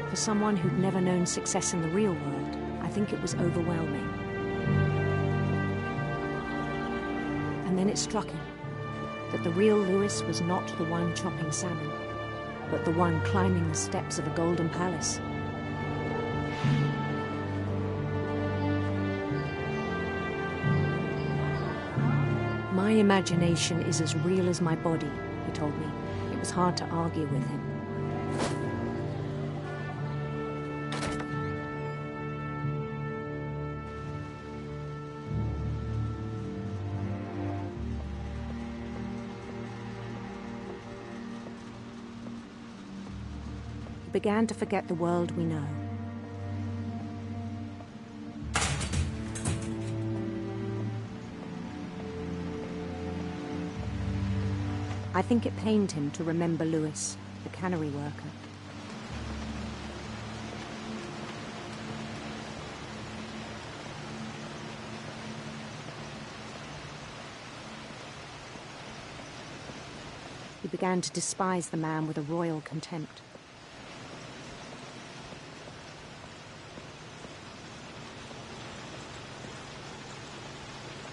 For someone who'd never known success in the real world, I think it was overwhelming. And then it struck him that the real Louis was not the one chopping salmon, but the one climbing the steps of a golden palace. My imagination is as real as my body, he told me. It was hard to argue with him. Began to forget the world we know. I think it pained him to remember Louis, the cannery worker. He began to despise the man with a royal contempt.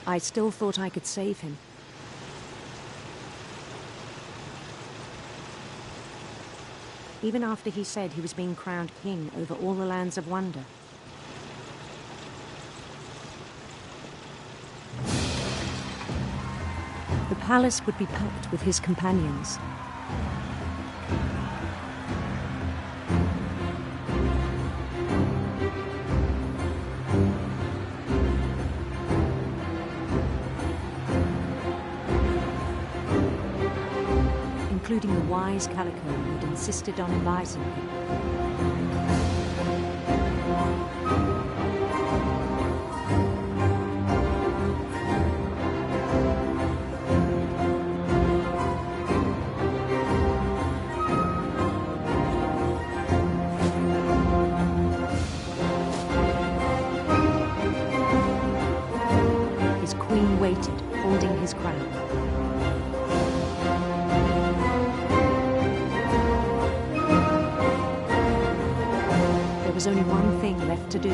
I still thought I could save him. Even after he said he was being crowned king over all the lands of wonder. The palace would be packed with his companions. Including the wise Calico who'd insisted on advising him. His queen waited, holding his crown. There was only one thing left to do.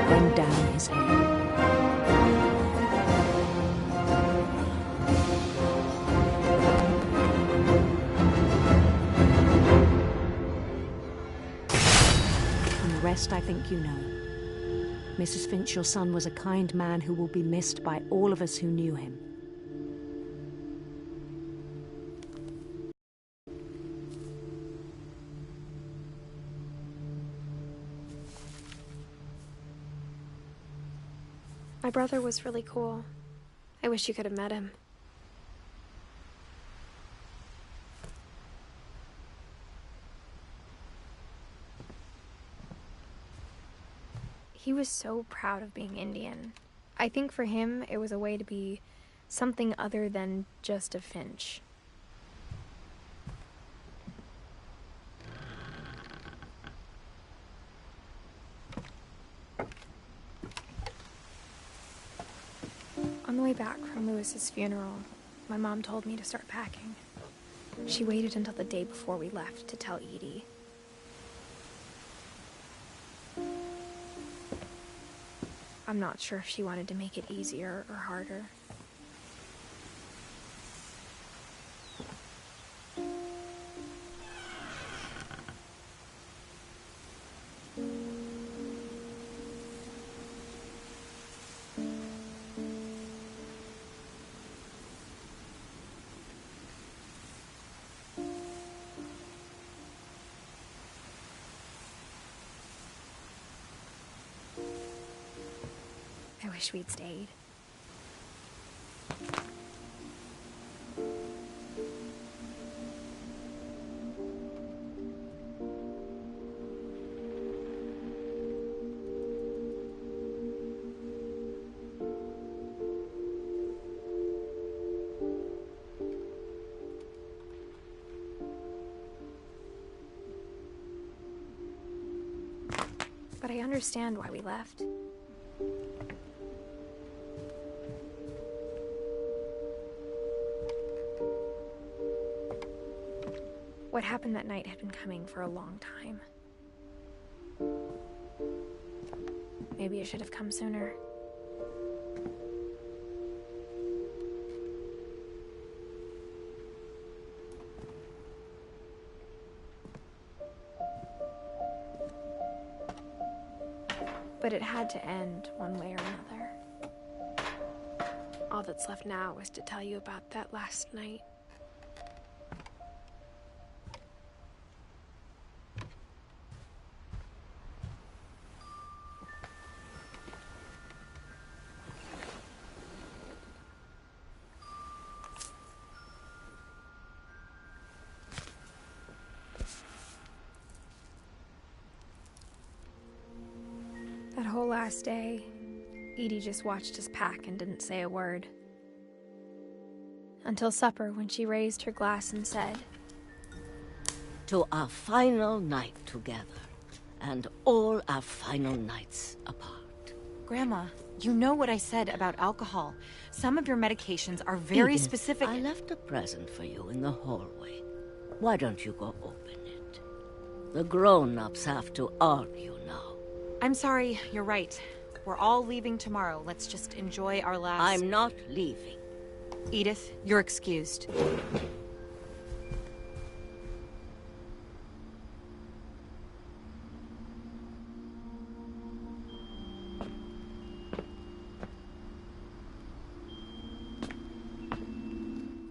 Bend down his head. And the rest I think you know. Mrs. Finch, your son was a kind man who will be missed by all of us who knew him. My brother was really cool. I wish you could have met him. He was so proud of being Indian. I think for him, it was a way to be something other than just a Finch. On the way back from Lewis's funeral, my mom told me to start packing. She waited until the day before we left to tell Edie. I'm not sure if she wanted to make it easier or harder. I wish we'd stayed. But I understand why we left. What happened that night had been coming for a long time. Maybe it should have come sooner. But it had to end one way or another. All that's left now is to tell you about that last night. That whole last day, Edie just watched us pack and didn't say a word. Until supper, when she raised her glass and said, "To our final night together, and all our final nights apart." Grandma, you know what I said about alcohol. Some of your medications are very Edith, specific. I left a present for you in the hallway. Why don't you go open it? The grown-ups have to argue now. I'm sorry, you're right. We're all leaving tomorrow. Let's just enjoy our last... I'm not leaving. Edith, you're excused.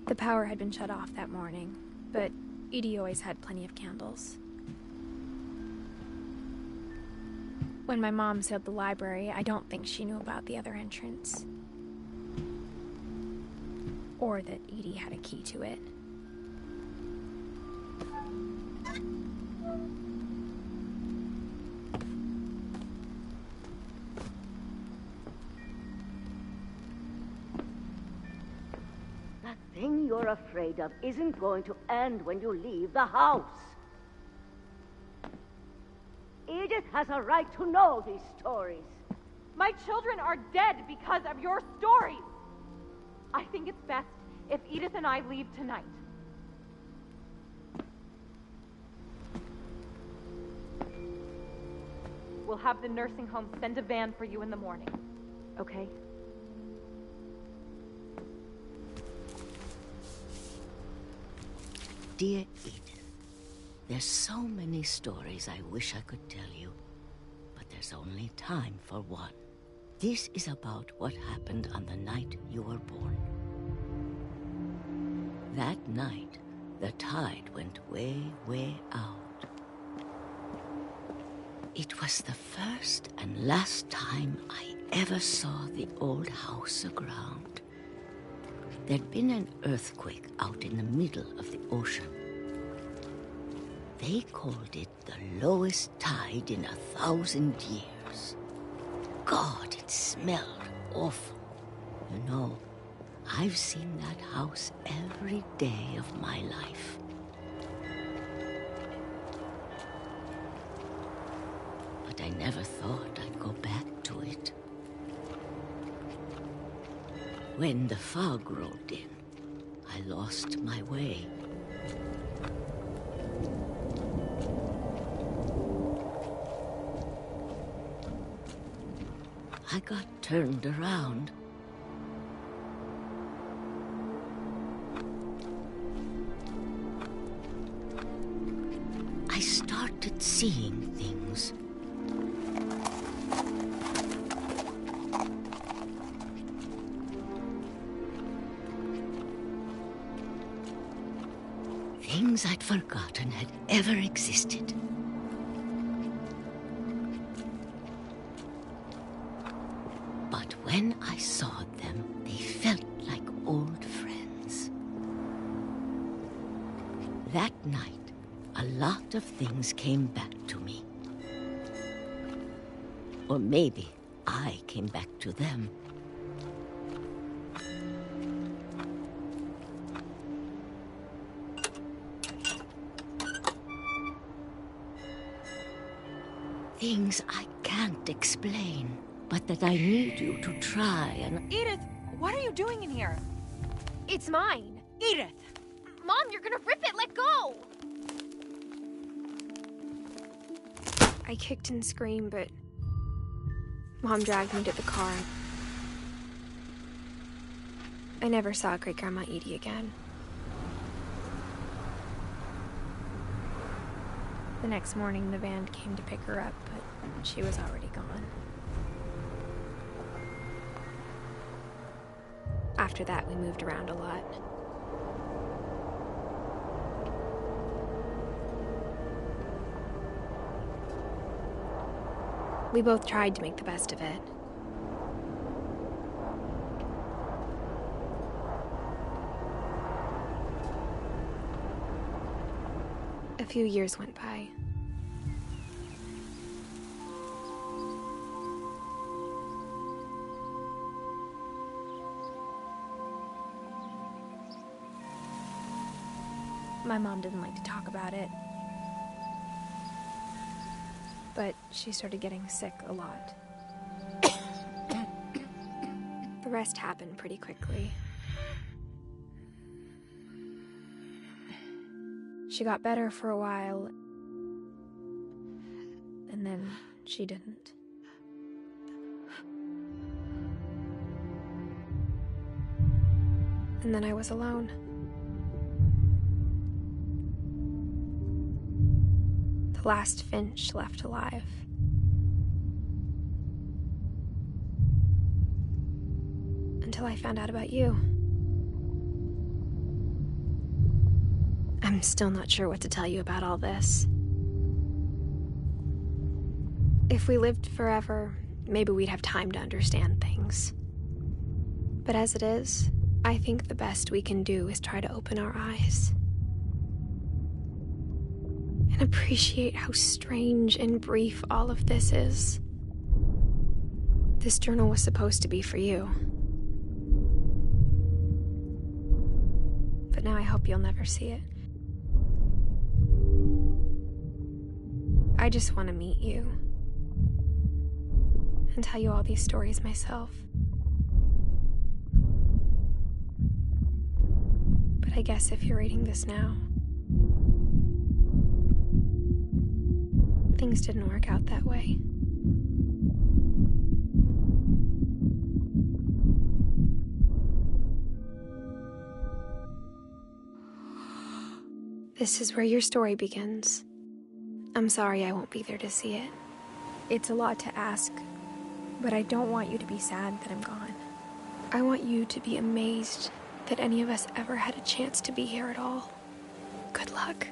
The power had been shut off that morning, but Edie always had plenty of candles. When my mom sealed the library, I don't think she knew about the other entrance. Or that Edie had a key to it. That thing you're afraid of isn't going to end when you leave the house. Edith has a right to know these stories. My children are dead because of your stories. I think it's best if Edith and I leave tonight. We'll have the nursing home send a van for you in the morning, okay? Dear Edith, there's so many stories I wish I could tell you, but there's only time for one. This is about what happened on the night you were born. That night, the tide went way, way out. It was the first and last time I ever saw the old house aground. There'd been an earthquake out in the middle of the ocean. They called it the lowest tide in 1,000 years. God, it smelled awful. You know, I've seen that house every day of my life. But I never thought I'd go back to it. When the fog rolled in, I lost my way. I got turned around. I started seeing things. Things I'd forgotten had ever existed. But when I saw them, they felt like old friends. That night, a lot of things came back to me. Or maybe I came back to them. Things I can't explain, but that I need you to try and... Edith, what are you doing in here? It's mine. Edith! Mom, you're gonna rip it! Let go! I kicked and screamed, but Mom dragged me to the car. I never saw Great-Grandma Edie again. The next morning, the van came to pick her up, but she was already gone. After that, we moved around a lot. We both tried to make the best of it. A few years went by. My mom didn't like to talk about it. But she started getting sick a lot. The rest happened pretty She got better for a while, and then she didn't. And then I was alone. The last Finch left alive. Until I found out about you. I'm still not sure what to tell you about all this. If we lived forever, maybe we'd have time to understand things. But as it is, I think the best we can do is try to open our eyes. And appreciate how strange and brief all of this is. This journal was supposed to be for you. But now I hope you'll never see it. I just want to meet you. And tell you all these stories myself. But I guess if you're reading this now, things didn't work out that way. This is where your story begins. I'm sorry I won't be there to see it. It's a lot to ask, but I don't want you to be sad that I'm gone. I want you to be amazed that any of us ever had a chance to be here at all. Good luck.